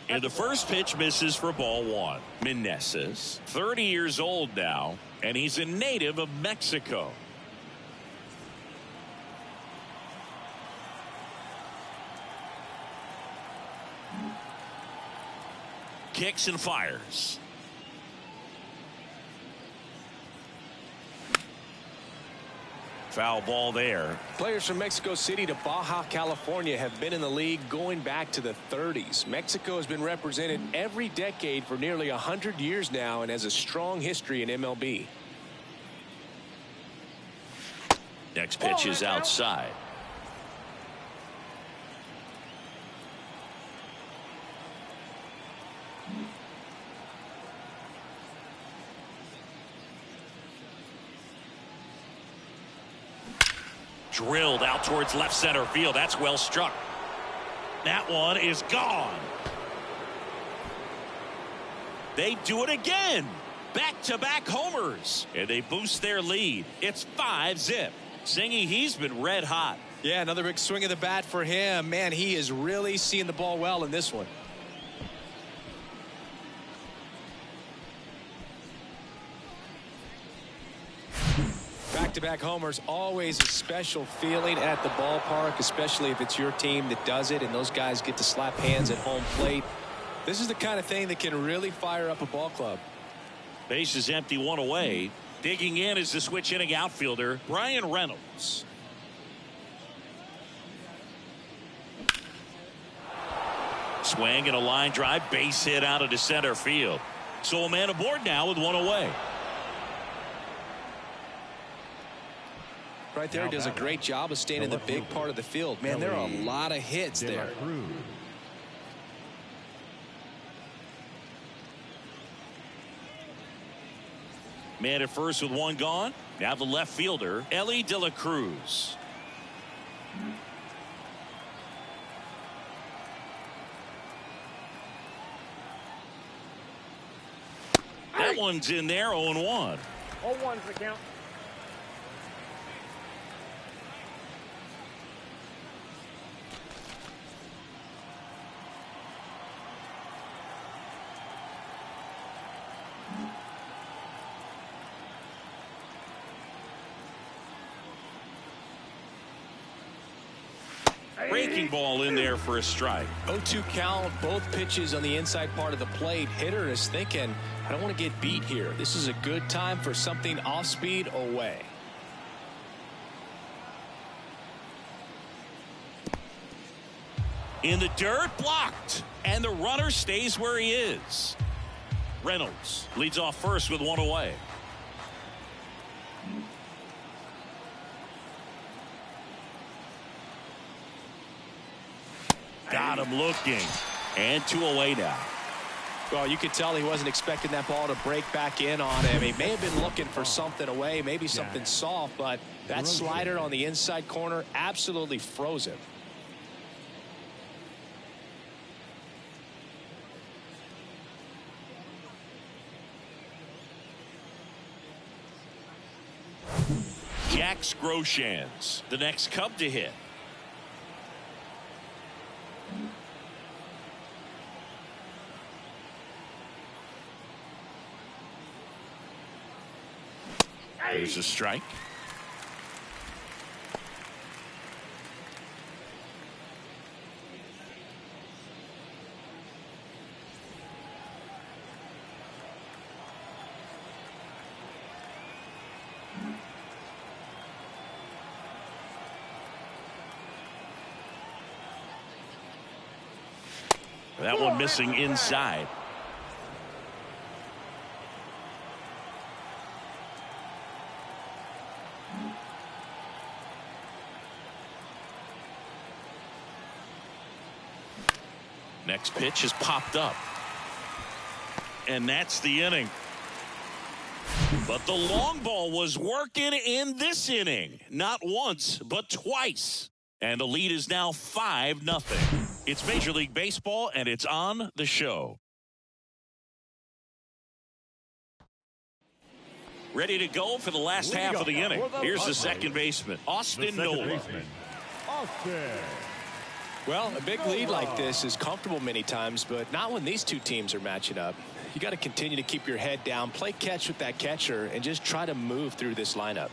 And the first pitch misses for ball 1. Meneses, 30 years old now, and he's a native of Mexico. Kicks and fires. Foul ball there. Players from Mexico City to Baja California have been in the league going back to the 30s. Mexico has been represented every decade for nearly 100 years now and has a strong history in MLB. Next pitch is outside. Drilled out towards left center field. That's well struck. That one is gone. They do it again. Back-to-back homers. And they boost their lead. It's 5-0. Singy, he's been red hot. Yeah, another big swing of the bat for him. Man, he is really seeing the ball well in this one. Back-to-back homers, always a special feeling at the ballpark, especially if it's your team that does it and those guys get to slap hands at home plate. This is the kind of thing that can really fire up a ball club. Base is empty, 1 away. Digging in is the switch hitting outfielder, Brian Reynolds. Swing and a line drive, base hit out into center field. So a man aboard now with one away. Right there, does a great job of staying in the big part of the field. Man, there are a lot of hits there. Man at first with one gone. Now the left fielder, Ellie De La Cruz. That one's in there, 0-1. 0-1's the count. Breaking ball in there for a strike. 0-2 count, both pitches on the inside part of the plate. Hitter is thinking, I don't want to get beat here. This is a good time for something off speed away. In the dirt, blocked. And the runner stays where he is. Reynolds leads off first with one away. Got him looking. And 2 away now. Well, you could tell he wasn't expecting that ball to break back in on him. He may have been looking for something away, maybe something soft, but that slider on the inside corner absolutely froze him. Jack Groshans, the next Cub to hit. There's a strike. That one missing inside. Next pitch has popped up. And that's the inning. But the long ball was working in this inning. Not once, but twice. And the lead is now 5-0. It's Major League Baseball, and it's on the show. Ready to go for the last half of the inning. Here's the second baseman, Austin Nola. Well, a big lead like this is comfortable many times, but not when these two teams are matching up. You got to continue to keep your head down, play catch with that catcher, and just try to move through this lineup.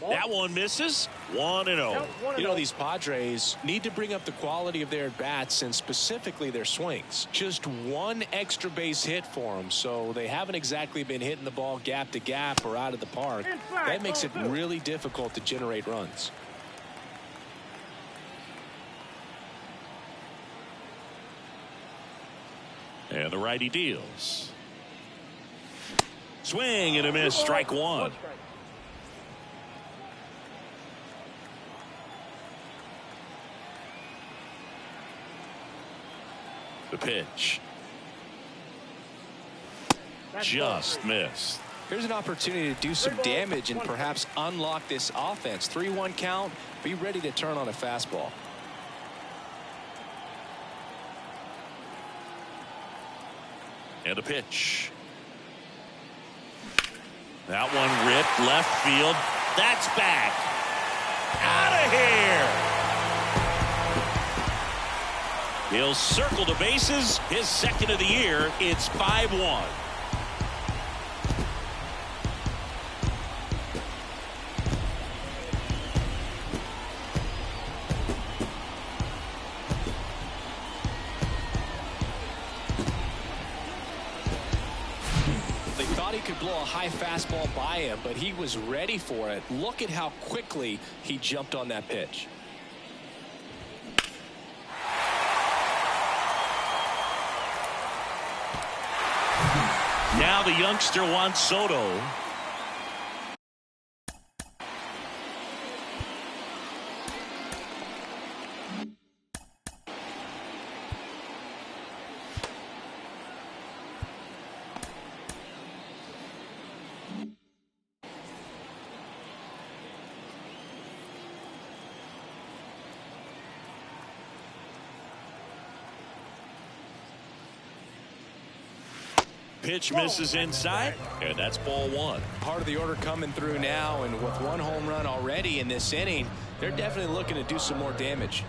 That one misses. 1-0. You know, these Padres need to bring up the quality of their at-bats and specifically their swings. Just one extra base hit for them, so they haven't exactly been hitting the ball gap to gap or out of the park. That makes it really difficult to generate runs. And the righty deals. Swing and a miss. Strike one. The pitch. Just missed. Here's an opportunity to do some damage and perhaps unlock this offense. 3-1 count. Be ready to turn on a fastball. And a pitch. That one ripped left field. That's back. Out of here. He'll circle the bases. His second of the year. It's 5-1. blow a high fastball by him, but he was ready for it. Look at how quickly he jumped on that pitch. Now the youngster Juan Soto. Pitch misses inside, and that's ball one. Part of the order coming through now, and with one home run already in this inning, they're definitely looking to do some more damage.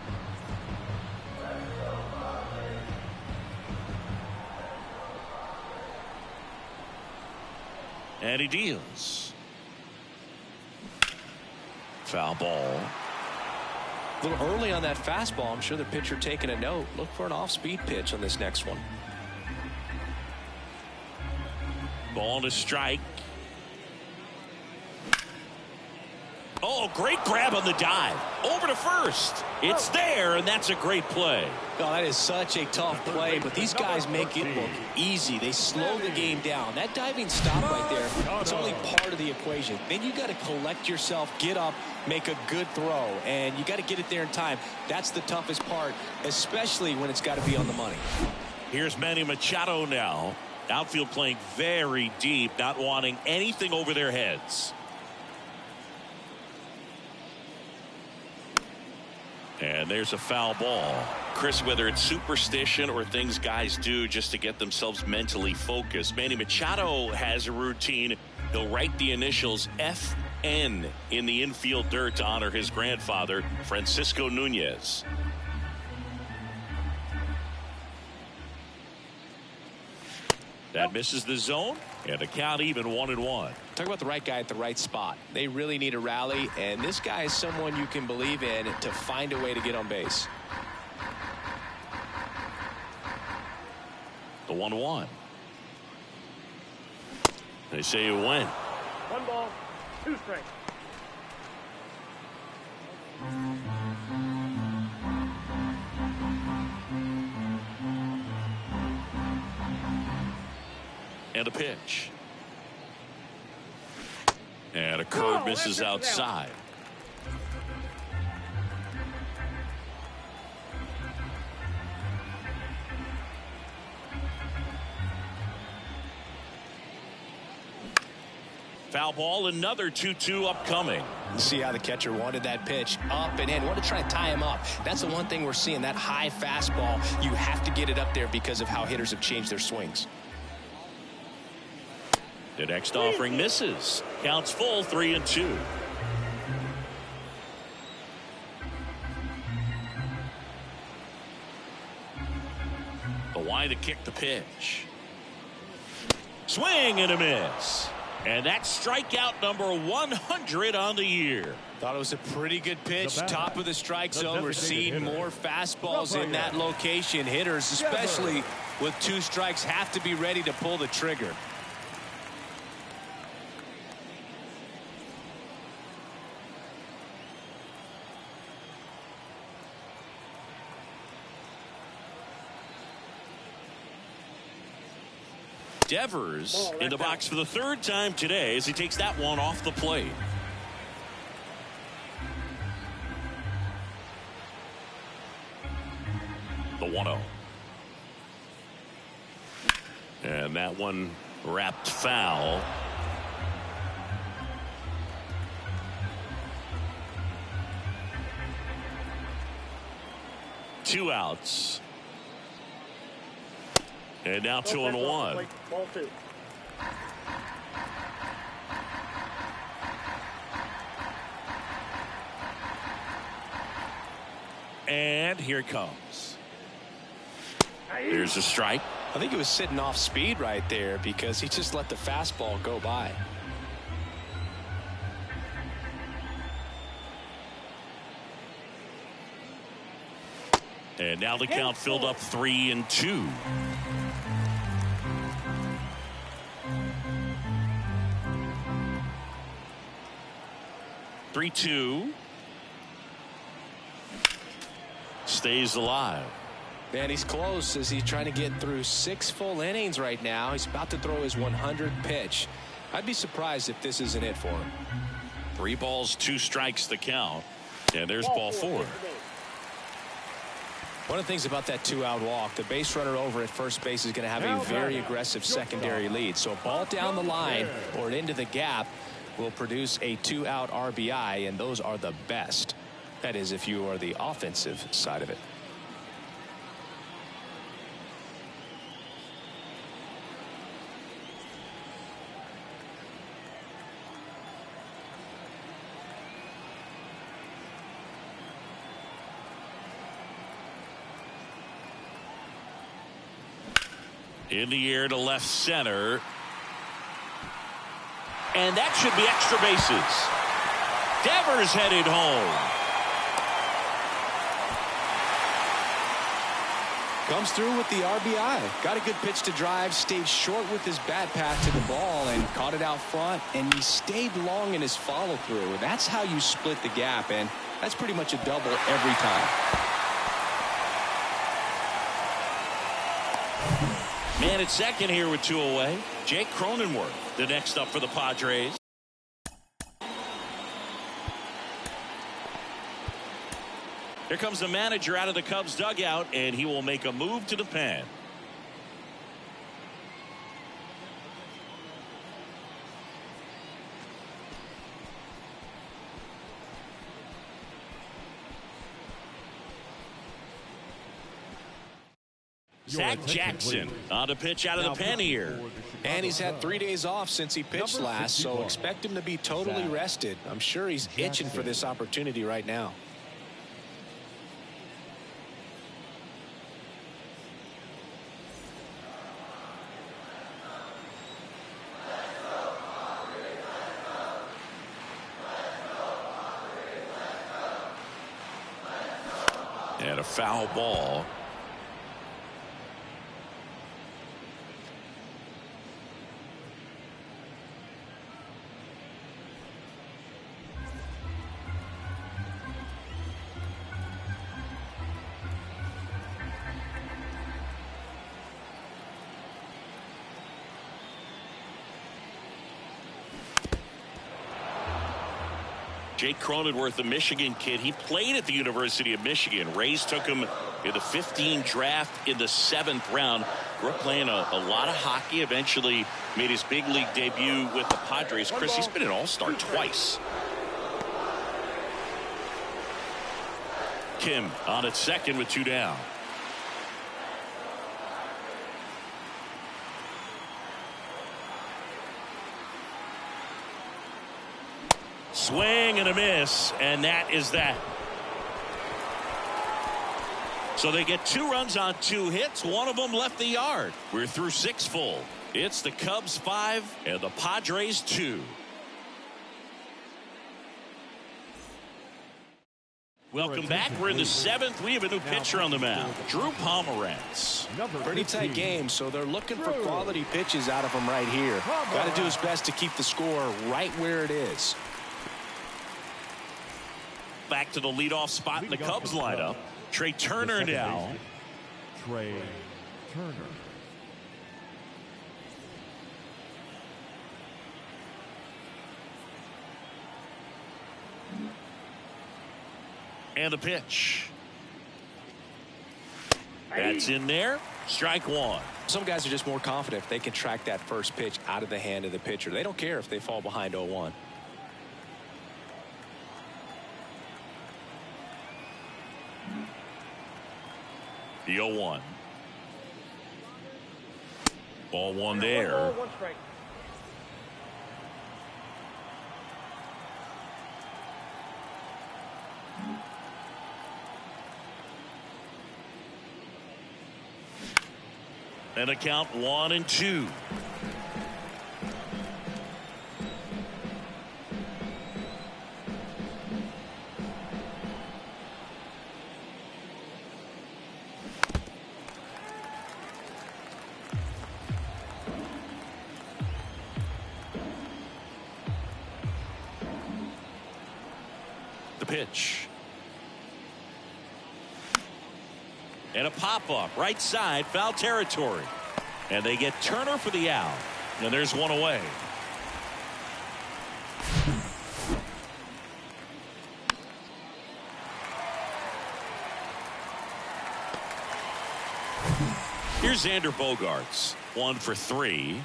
And he deals. Foul ball. A little early on that fastball. I'm sure the pitcher taking a note. Look for an off-speed pitch on this next one. Ball to strike. Oh, great grab on the dive. Over to first. It's there, and that's a great play. Oh, that is such a tough play, but these guys make it look easy. They slow the game down. That diving stop right there, it's only part of the equation. Then you got to collect yourself, get up, make a good throw, and you got to get it there in time. That's the toughest part, especially when it's got to be on the money. Here's Manny Machado now. Outfield playing very deep, not wanting anything over their heads. And there's a foul ball. Chris, whether it's superstition or things guys do just to get themselves mentally focused, Manny Machado has a routine. He'll write the initials FN in the infield dirt to honor his grandfather, Francisco Nunez. That misses the zone, and a count even 1-1. Talk about the right guy at the right spot. They really need a rally, and this guy is someone you can believe in to find a way to get on base. The 1-1. They say you win. 1 ball, 2 strikes. And a pitch. And a curve misses outside. Foul ball, another 2-2 upcoming. See how the catcher wanted that pitch up and in. Want to try to tie him up. That's the one thing we're seeing, that high fastball. You have to get it up there because of how hitters have changed their swings. The next offering misses. Counts full, 3-2. The line to kick the pitch. Swing and a miss. And that's strikeout number 100 on the year. Thought it was a pretty good pitch. Top of the strike zone. We're seeing more fastballs in that location. Hitters, especially with 2 strikes, have to be ready to pull the trigger. Devers in the box for the 3rd time today as he takes that one off the plate. The 1-0. And that one wrapped foul. Two outs. And now 2-1. Ball 2. And here it comes. Here's a strike. I think he was sitting off speed right there because he just let the fastball go by. And now the count filled up 3-2. 3-2. Stays alive. Man, he's close as he's trying to get through 6 full innings right now. He's about to throw his 100th pitch. I'd be surprised if this isn't it for him. 3 balls, 2 strikes the count. And there's ball 4. One of the things about that 2-out walk, the base runner over at first base is going to have a very aggressive secondary lead. So a ball down the line or into the gap will produce a 2-out RBI, and those are the best. That is, if you are the offensive side of it. In the air to left center. And that should be extra bases. Devers headed home. Comes through with the RBI. Got a good pitch to drive, stayed short with his bat path to the ball and caught it out front, and he stayed long in his follow through. That's how you split the gap, and that's pretty much a double every time. Man at second here with 2 away. Jake Cronenworth, the next up for the Padres. Here comes the manager out of the Cubs dugout, and he will make a move to the pen. Zach Jackson on a pitch out of the pen here. And he's had 3 days off since he pitched last, so expect him to be totally rested. I'm sure he's itching for this opportunity right now. And a foul ball. Jake Cronenworth, the Michigan kid, he played at the University of Michigan. Rays took him in the 15 draft in the 7th round. Grew up playing a lot of hockey. Eventually made his big league debut with the Padres. Chris, he's been an all-star twice. Kim on at second with 2 down. Swing and a miss, and that is that. So they get 2 runs on 2 hits. 1 of them left the yard. We're through 6 full. It's the Cubs 5 and the Padres 2. Welcome back. We're in the 7th. We have a new pitcher on the mound, Drew Pomeranz. Pretty tight game, so they're looking for quality pitches out of him right here. Got to do his best to keep the score right where it is. Back to the leadoff spot in the Cubs lineup. Trey Turner now. Trey Turner. And the pitch. That's in there. Strike 1. Some guys are just more confident if they can track that first pitch out of the hand of the pitcher. They don't care if they fall behind 0-1. The 0-1. Ball 1 there. 1 strike. And a count 1-2. pitch. And a pop-up right side, foul territory. And they get Turner for the out. And there's one away. Here's Xander Bogaerts, 1 for 3.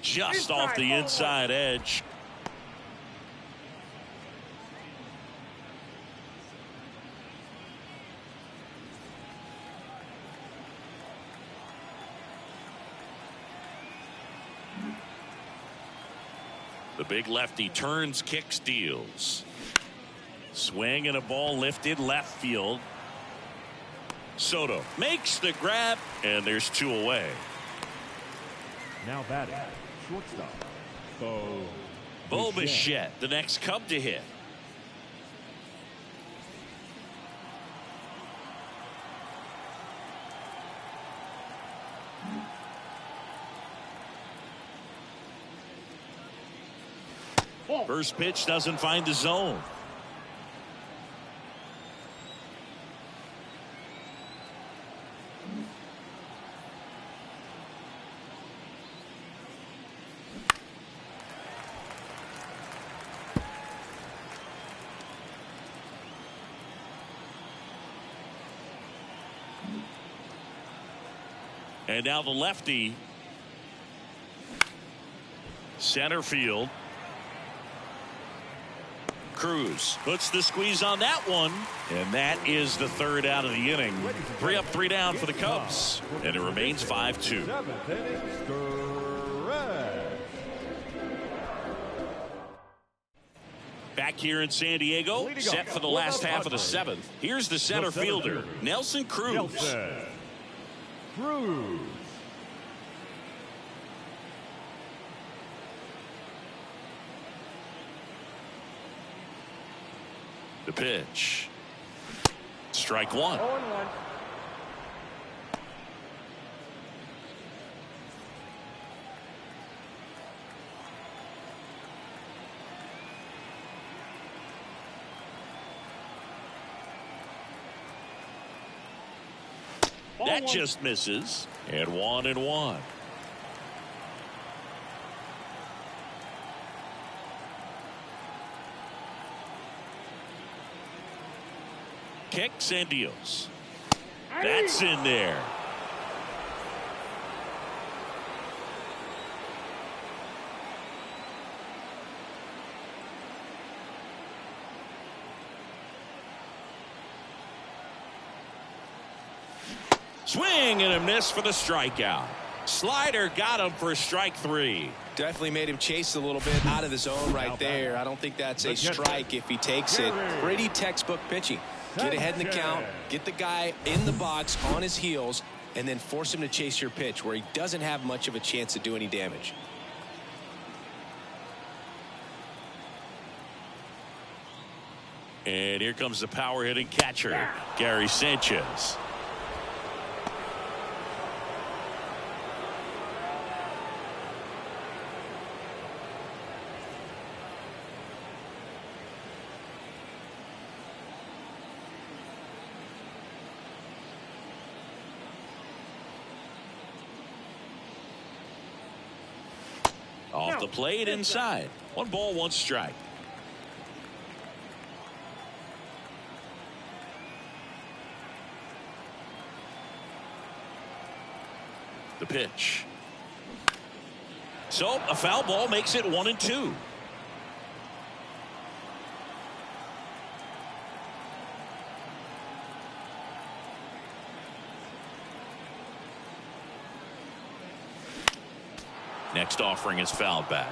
Just off the inside edge. The big lefty turns, kicks, deals. Swing and a ball lifted left field. Soto makes the grab, and there's 2 away. Now batting, shortstop, Bo Bichette, the next Cub to hit. First pitch doesn't find the zone. And now the lefty. Center field. Cruz puts the squeeze on that one, and that is the 3rd out of the inning. 3 up, 3 down for the Cubs, and it remains 5-2. 7th inning stretch. Back here in San Diego, set for the last half of the 7th. Here's the center fielder, Nelson Cruz. Nelson Cruz. The pitch. Strike 1. 0-1. That just misses. And 1-1. Kicks and deals. That's in there. Swing and a miss for the strikeout. Slider got him for strike 3. Definitely made him chase a little bit out of the zone right there. I don't think that's a strike if he takes it. Pretty textbook pitching. Get ahead in the count, get the guy in the box on his heels, and then force him to chase your pitch where he doesn't have much of a chance to do any damage. And here comes the power hitting catcher, Gary Sanchez. Off the plate inside. 1 ball, 1 strike. The pitch. So a foul ball makes it 1-2. Next offering is fouled back.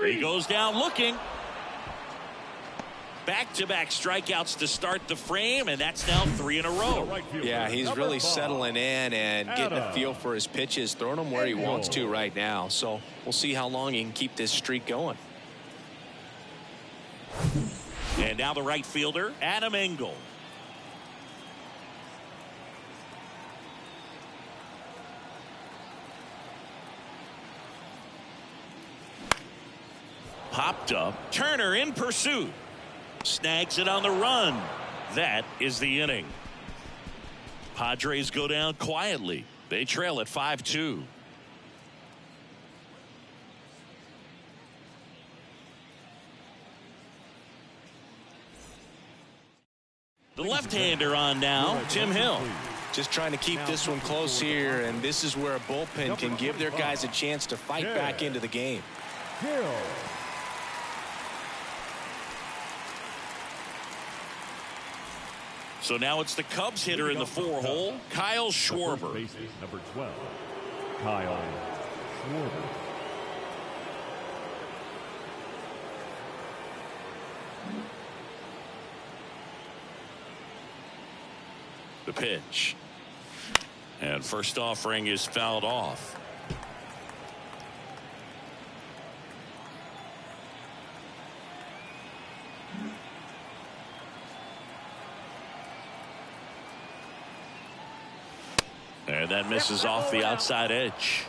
He goes down looking. Back-to-back strikeouts to start the frame, and that's now 3 in a row. Yeah, he's really settling in and getting a feel for his pitches, throwing them where he wants to right now. So we'll see how long he can keep this streak going. And now the right fielder, Adam Engel. Popped up. Turner in pursuit. Snags it on the run. That is the inning. Padres go down quietly. They trail at 5-2. The left-hander on now, Tim Hill. Just trying to keep this one close here, and this is where a bullpen can give their guys a chance to fight back into the game. So now it's the Cubs hitter in the 4-hole, Kyle Schwarber. Number 12, Kyle Schwarber. The pitch. And first offering is fouled off. And that misses off the outside edge.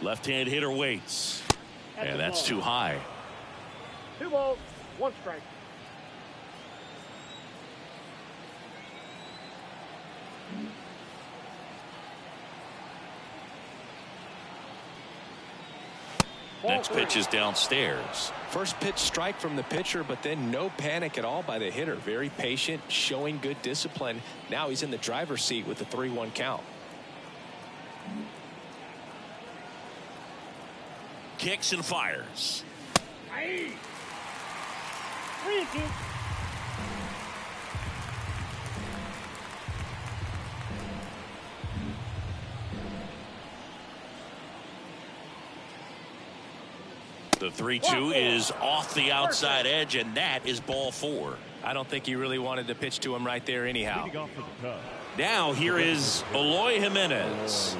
Left-hand hitter waits. And that's too high. 2 balls, 1 strike. Next pitch is downstairs. First pitch strike from the pitcher, but then no panic at all by the hitter. Very patient, showing good discipline. Now he's in the driver's seat with the 3-1 count. Kicks and fires. 3-2. The 3-2 is off the outside edge, and that is ball 4. I don't think he really wanted to pitch to him right there anyhow. Now here is Eloy Jimenez.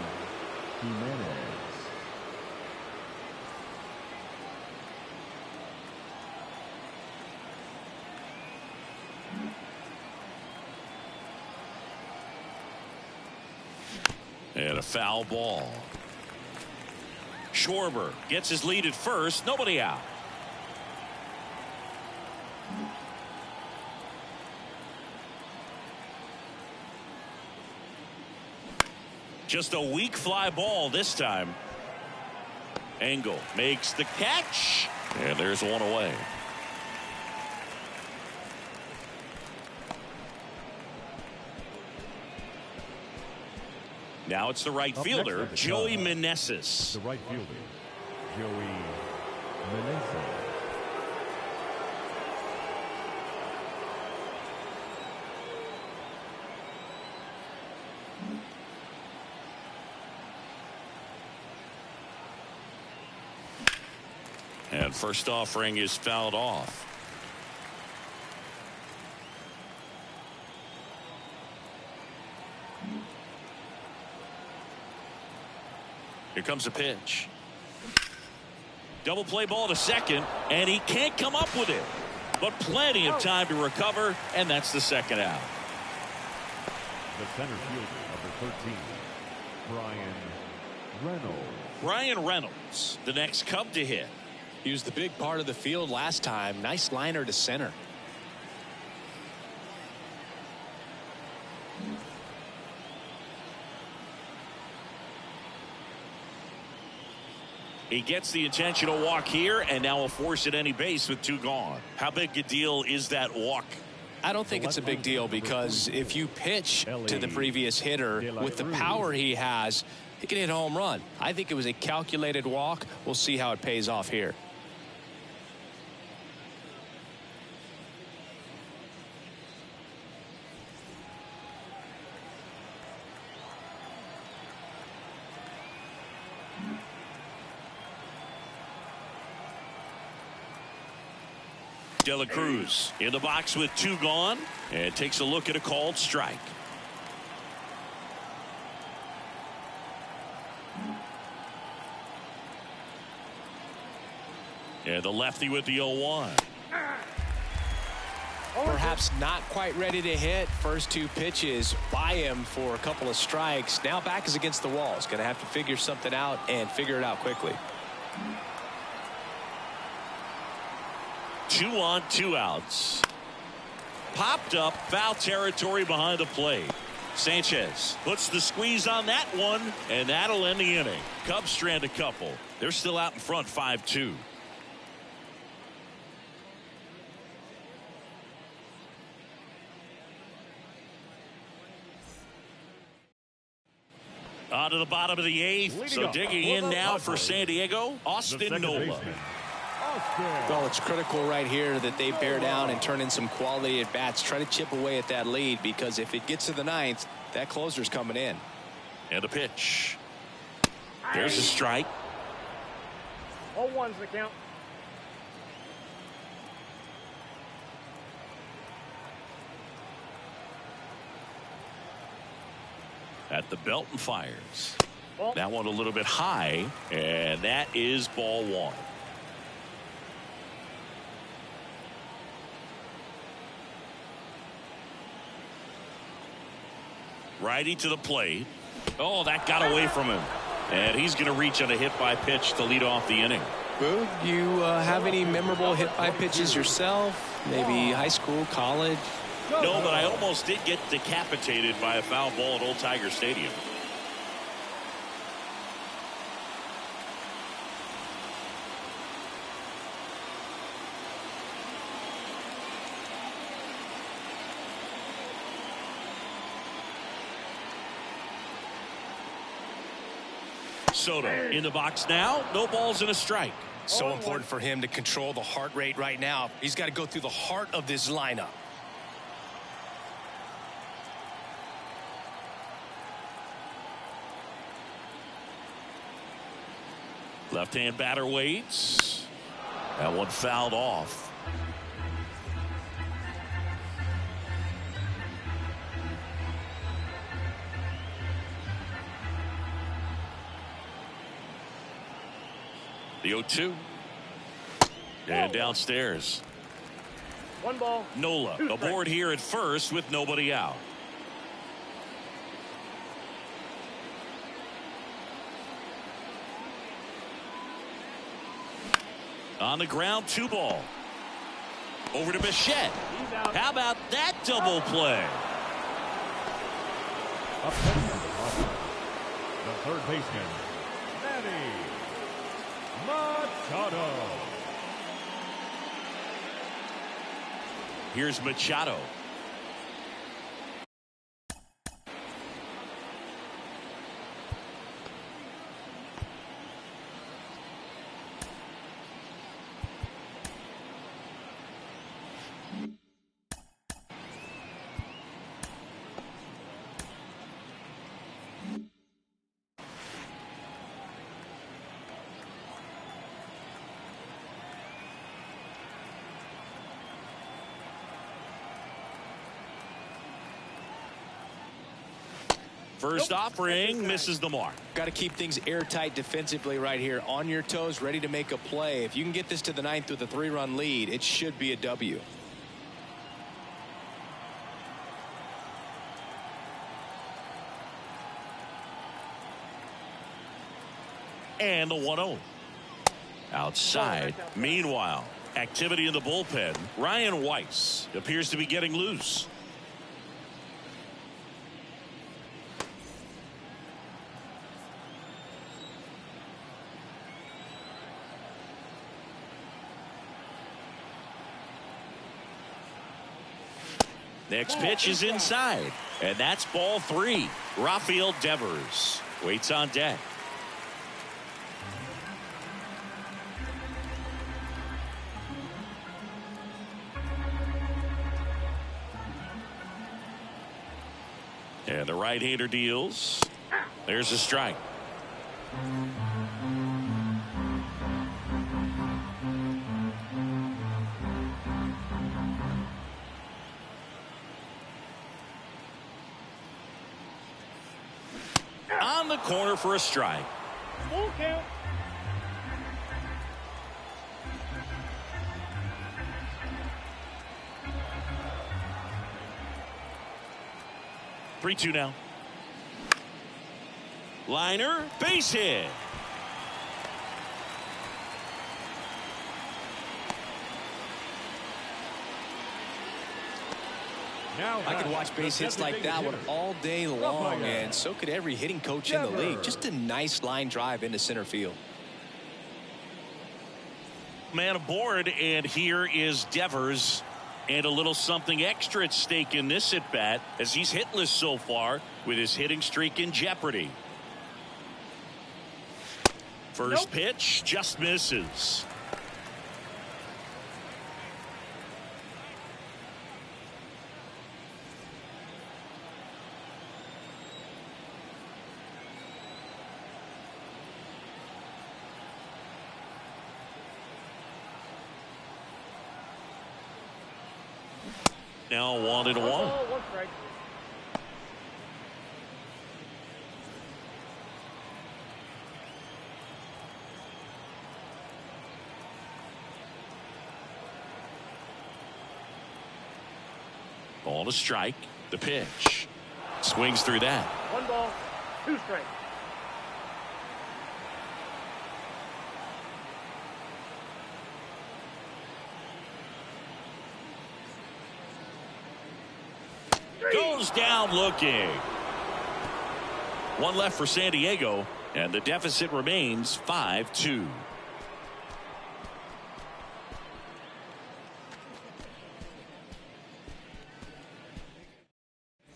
And a foul ball. Schwarber gets his lead at first. Nobody out. Just a weak fly ball this time. Engel makes the catch. And there's one away. Now it's the right fielder, Joey Meneses. The right fielder, Joey Meneses. And first offering is fouled off. Here comes a pitch. Double play ball to second, and he can't come up with it. But plenty of time to recover, and that's the second out. The center fielder, number 13, Brian Reynolds. Brian Reynolds, the next Cub to hit. He was the big part of the field last time. Nice liner to center. He gets the intentional walk here, and now will force at any base with 2 gone. How big a deal is that walk? I don't think it's a big deal, because if you pitch to the previous hitter with the power he has, he can hit a home run. I think it was a calculated walk. We'll see how it pays off here. De La Cruz in the box with 2 gone and takes a look at a called strike. And the lefty with the 0-1. Perhaps not quite ready to hit. First 2 pitches by him for a couple of strikes. Now back is against the wall. He's going to have to figure something out and figure it out quickly. 2 on, 2 outs. Popped up, foul territory behind the plate. Sanchez puts the squeeze on that one, and that'll end the inning. Cubs strand a couple. They're still out in front 5-2. On to the bottom of the 8th. So digging in now for San Diego, Austin Nola. Well, it's critical right here that they bear down and turn in some quality at bats. Try to chip away at that lead, because if it gets to the 9th, that closer's coming in. And a pitch. There's a strike. 0-1's the count. At the belt and fires. Ball. That one a little bit high, and that is ball 1. Righty to the plate. Oh, that got away from him. And he's going to reach on a hit by pitch to lead off the inning. Boog, you have any memorable hit by pitches yourself? Maybe high school, college? No, but I almost did get decapitated by a foul ball at Old Tiger Stadium. Soto in the box now. No balls and a strike. So important for him to control the heart rate right now. He's got to go through the heart of this lineup. Left-hand batter waits. That one fouled off. The 0-2. And downstairs. 1 ball. Nola aboard here at first with nobody out. On the ground, 2 ball. Over to Bichette. How about that double play? The third baseman, Manny Machado. Here's Machado. First offering misses the mark. Got to keep things airtight defensively right here. On your toes, ready to make a play. If you can get this to the 9th with a 3-run lead, it should be a W. And the 1-0. Outside. Meanwhile, activity in the bullpen. Ryan Weiss appears to be getting loose. Next pitch is inside, and that's ball 3. Rafael Devers waits on deck. And the right-hander deals. There's a strike. on the corner for a strike. Full count. Three-two now. Liner, base hit. Now I could watch base hits like that one all day long, and so could every hitting coach in the league. Just a nice line drive into center field. Man aboard, and here is Devers. And a little something extra at stake in this at bat, as he's hitless so far with his hitting streak in jeopardy. First pitch just misses. Now 1-1. One strike. Ball to strike. The pitch. Swings through that. 1 ball, 2 strikes. Goes down looking. One left for San Diego, and the deficit remains 5-2.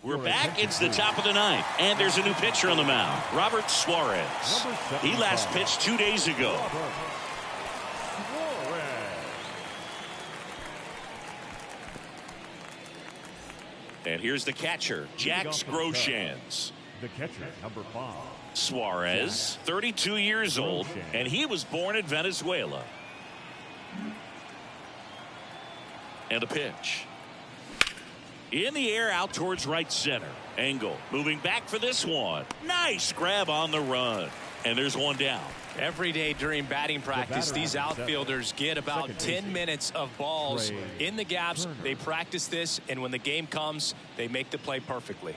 We're back. It's the top of the ninth, and there's a new pitcher on the mound, Robert Suarez. He last pitched 2 days ago. And here's the catcher, Jack Groshans. The catcher, number 5. Suarez, 32 years old, and he was born in Venezuela. And a pitch. In the air, out towards right center. Engel moving back for this one. Nice grab on the run. And there's one down. Every day during batting practice, these outfielders get about 10 minutes of balls in the gaps. They practice this, and when the game comes, they make the play perfectly.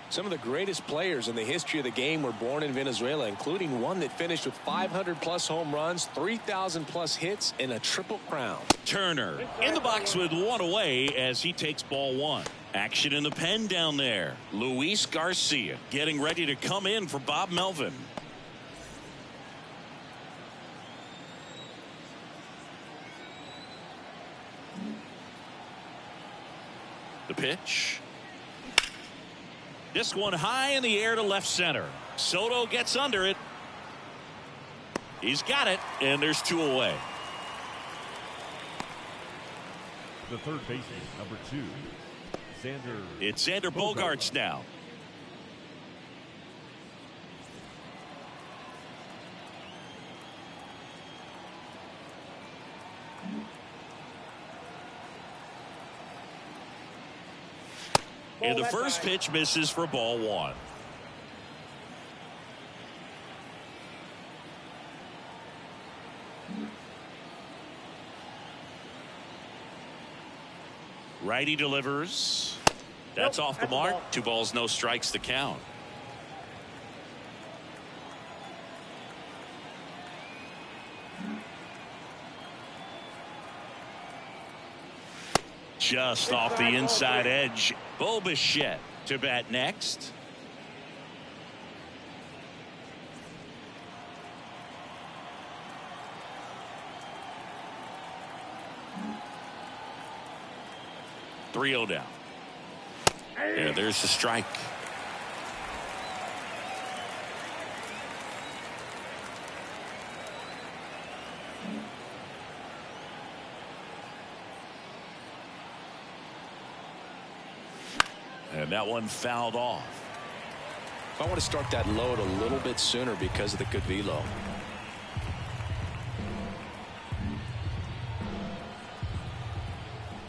Some of the greatest players in the history of the game were born in Venezuela, including one that finished with 500+ home runs, 3,000+ hits, and a triple crown. Turner in the box with one away as he takes ball 1. Action in the pen down there. Luis Garcia getting ready to come in for Bob Melvin. The pitch. This one high in the air to left center. Soto gets under it. He's got it, and there's 2 away. The third baseman, number 2, Xander. It's Xander Bogaerts now. And the first pitch misses for ball 1. Righty delivers. That's off the mark. 2 balls, no strikes to count. Just off the inside edge. Bo Bichette to bat next. Three-0 down. Yeah, there's the strike. And that one fouled off. I want to start that load a little bit sooner because of the good velo.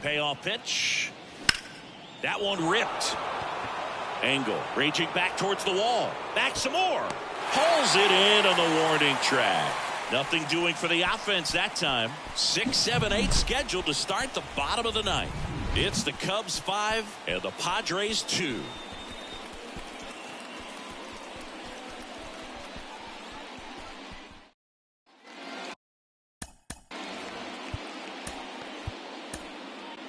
Payoff pitch. That one ripped. Engel raging back towards the wall. Back some more. Pulls it in on the warning track. Nothing doing for the offense that time. 6, 7, 8 scheduled to start the bottom of the ninth. It's the Cubs 5 and the Padres 2.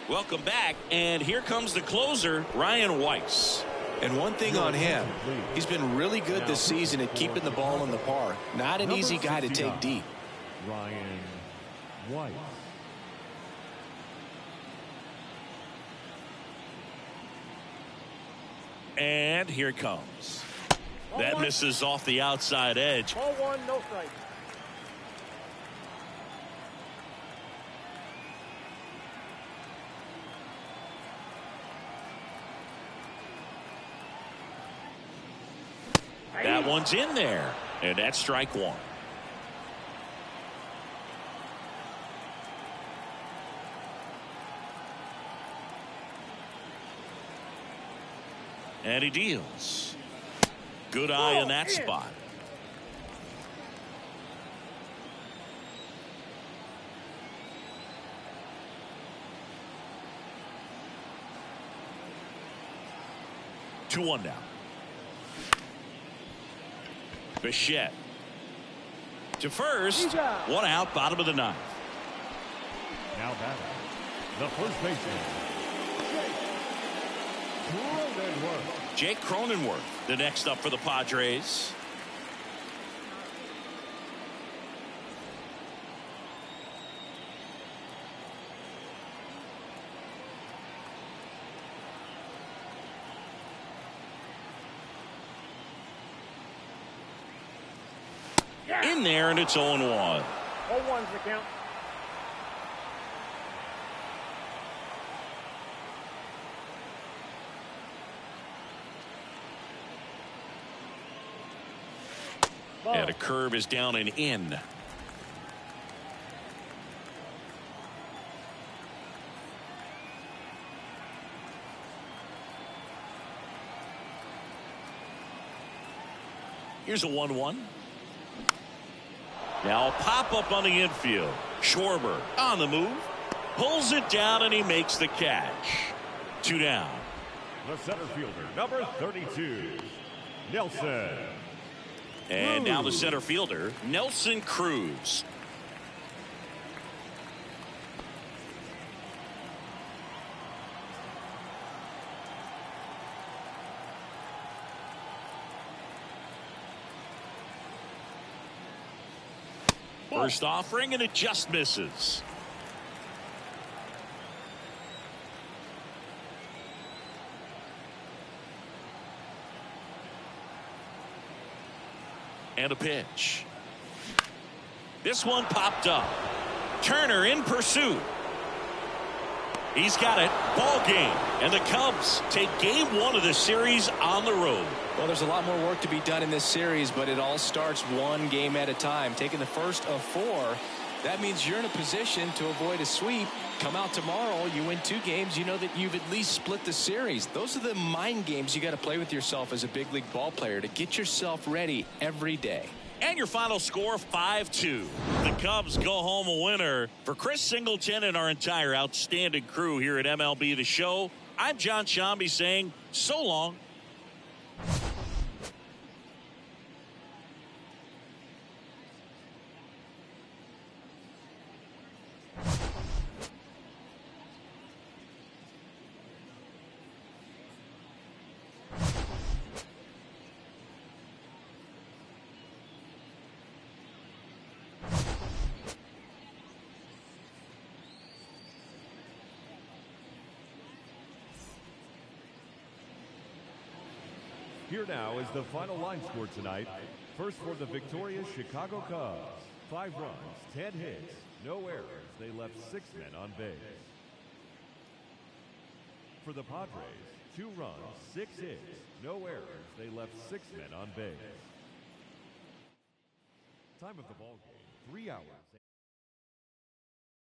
Welcome back, and here comes the closer, Ryan Weiss. And one thing on him, he's been really good this season at keeping the ball in the park. Not an easy guy to take deep. Ryan Weiss. And here it comes. That misses off the outside edge. Ball 1, no strike. That one's in there, and that's strike 1. And he deals. Good eye in that spot. Two one now. Bichette to first. One out, bottom of the ninth. Now batting, the first baseman, Jake Cronenworth, the next up for the Padres. In there, and it's 0-1. 0-1's the count. And a curve is down and in. Here's a 1-1. Now a pop-up on the infield. Schwarber on the move. Pulls it down, and he makes the catch. 2 down. The center fielder, number 32, Nelson. And now the center fielder, Nelson Cruz. First offering, and it just misses. And a pitch. This one popped up. Turner in pursuit. He's got it. Ball game. And the Cubs take game 1 of the series on the road. Well, there's a lot more work to be done in this series, but it all starts one game at a time. Taking the first of 4, that means you're in a position to avoid a sweep. Come out tomorrow, you win 2 games, you know that you've at least split the series. Those are the mind games you got to play with yourself as a big league ball player to get yourself ready every day. And your final score, 5-2. The Cubs go home a winner. For Chris Singleton and our entire outstanding crew here at MLB The Show, I'm John Shambi saying so long. Here now is the final line score tonight. First for the victorious Chicago Cubs. 5 runs, 10 hits, no errors. They left 6 men on base. For the Padres, 2 runs, 6 hits, no errors. They left 6 men on base. Time of the ball game, 3 hours.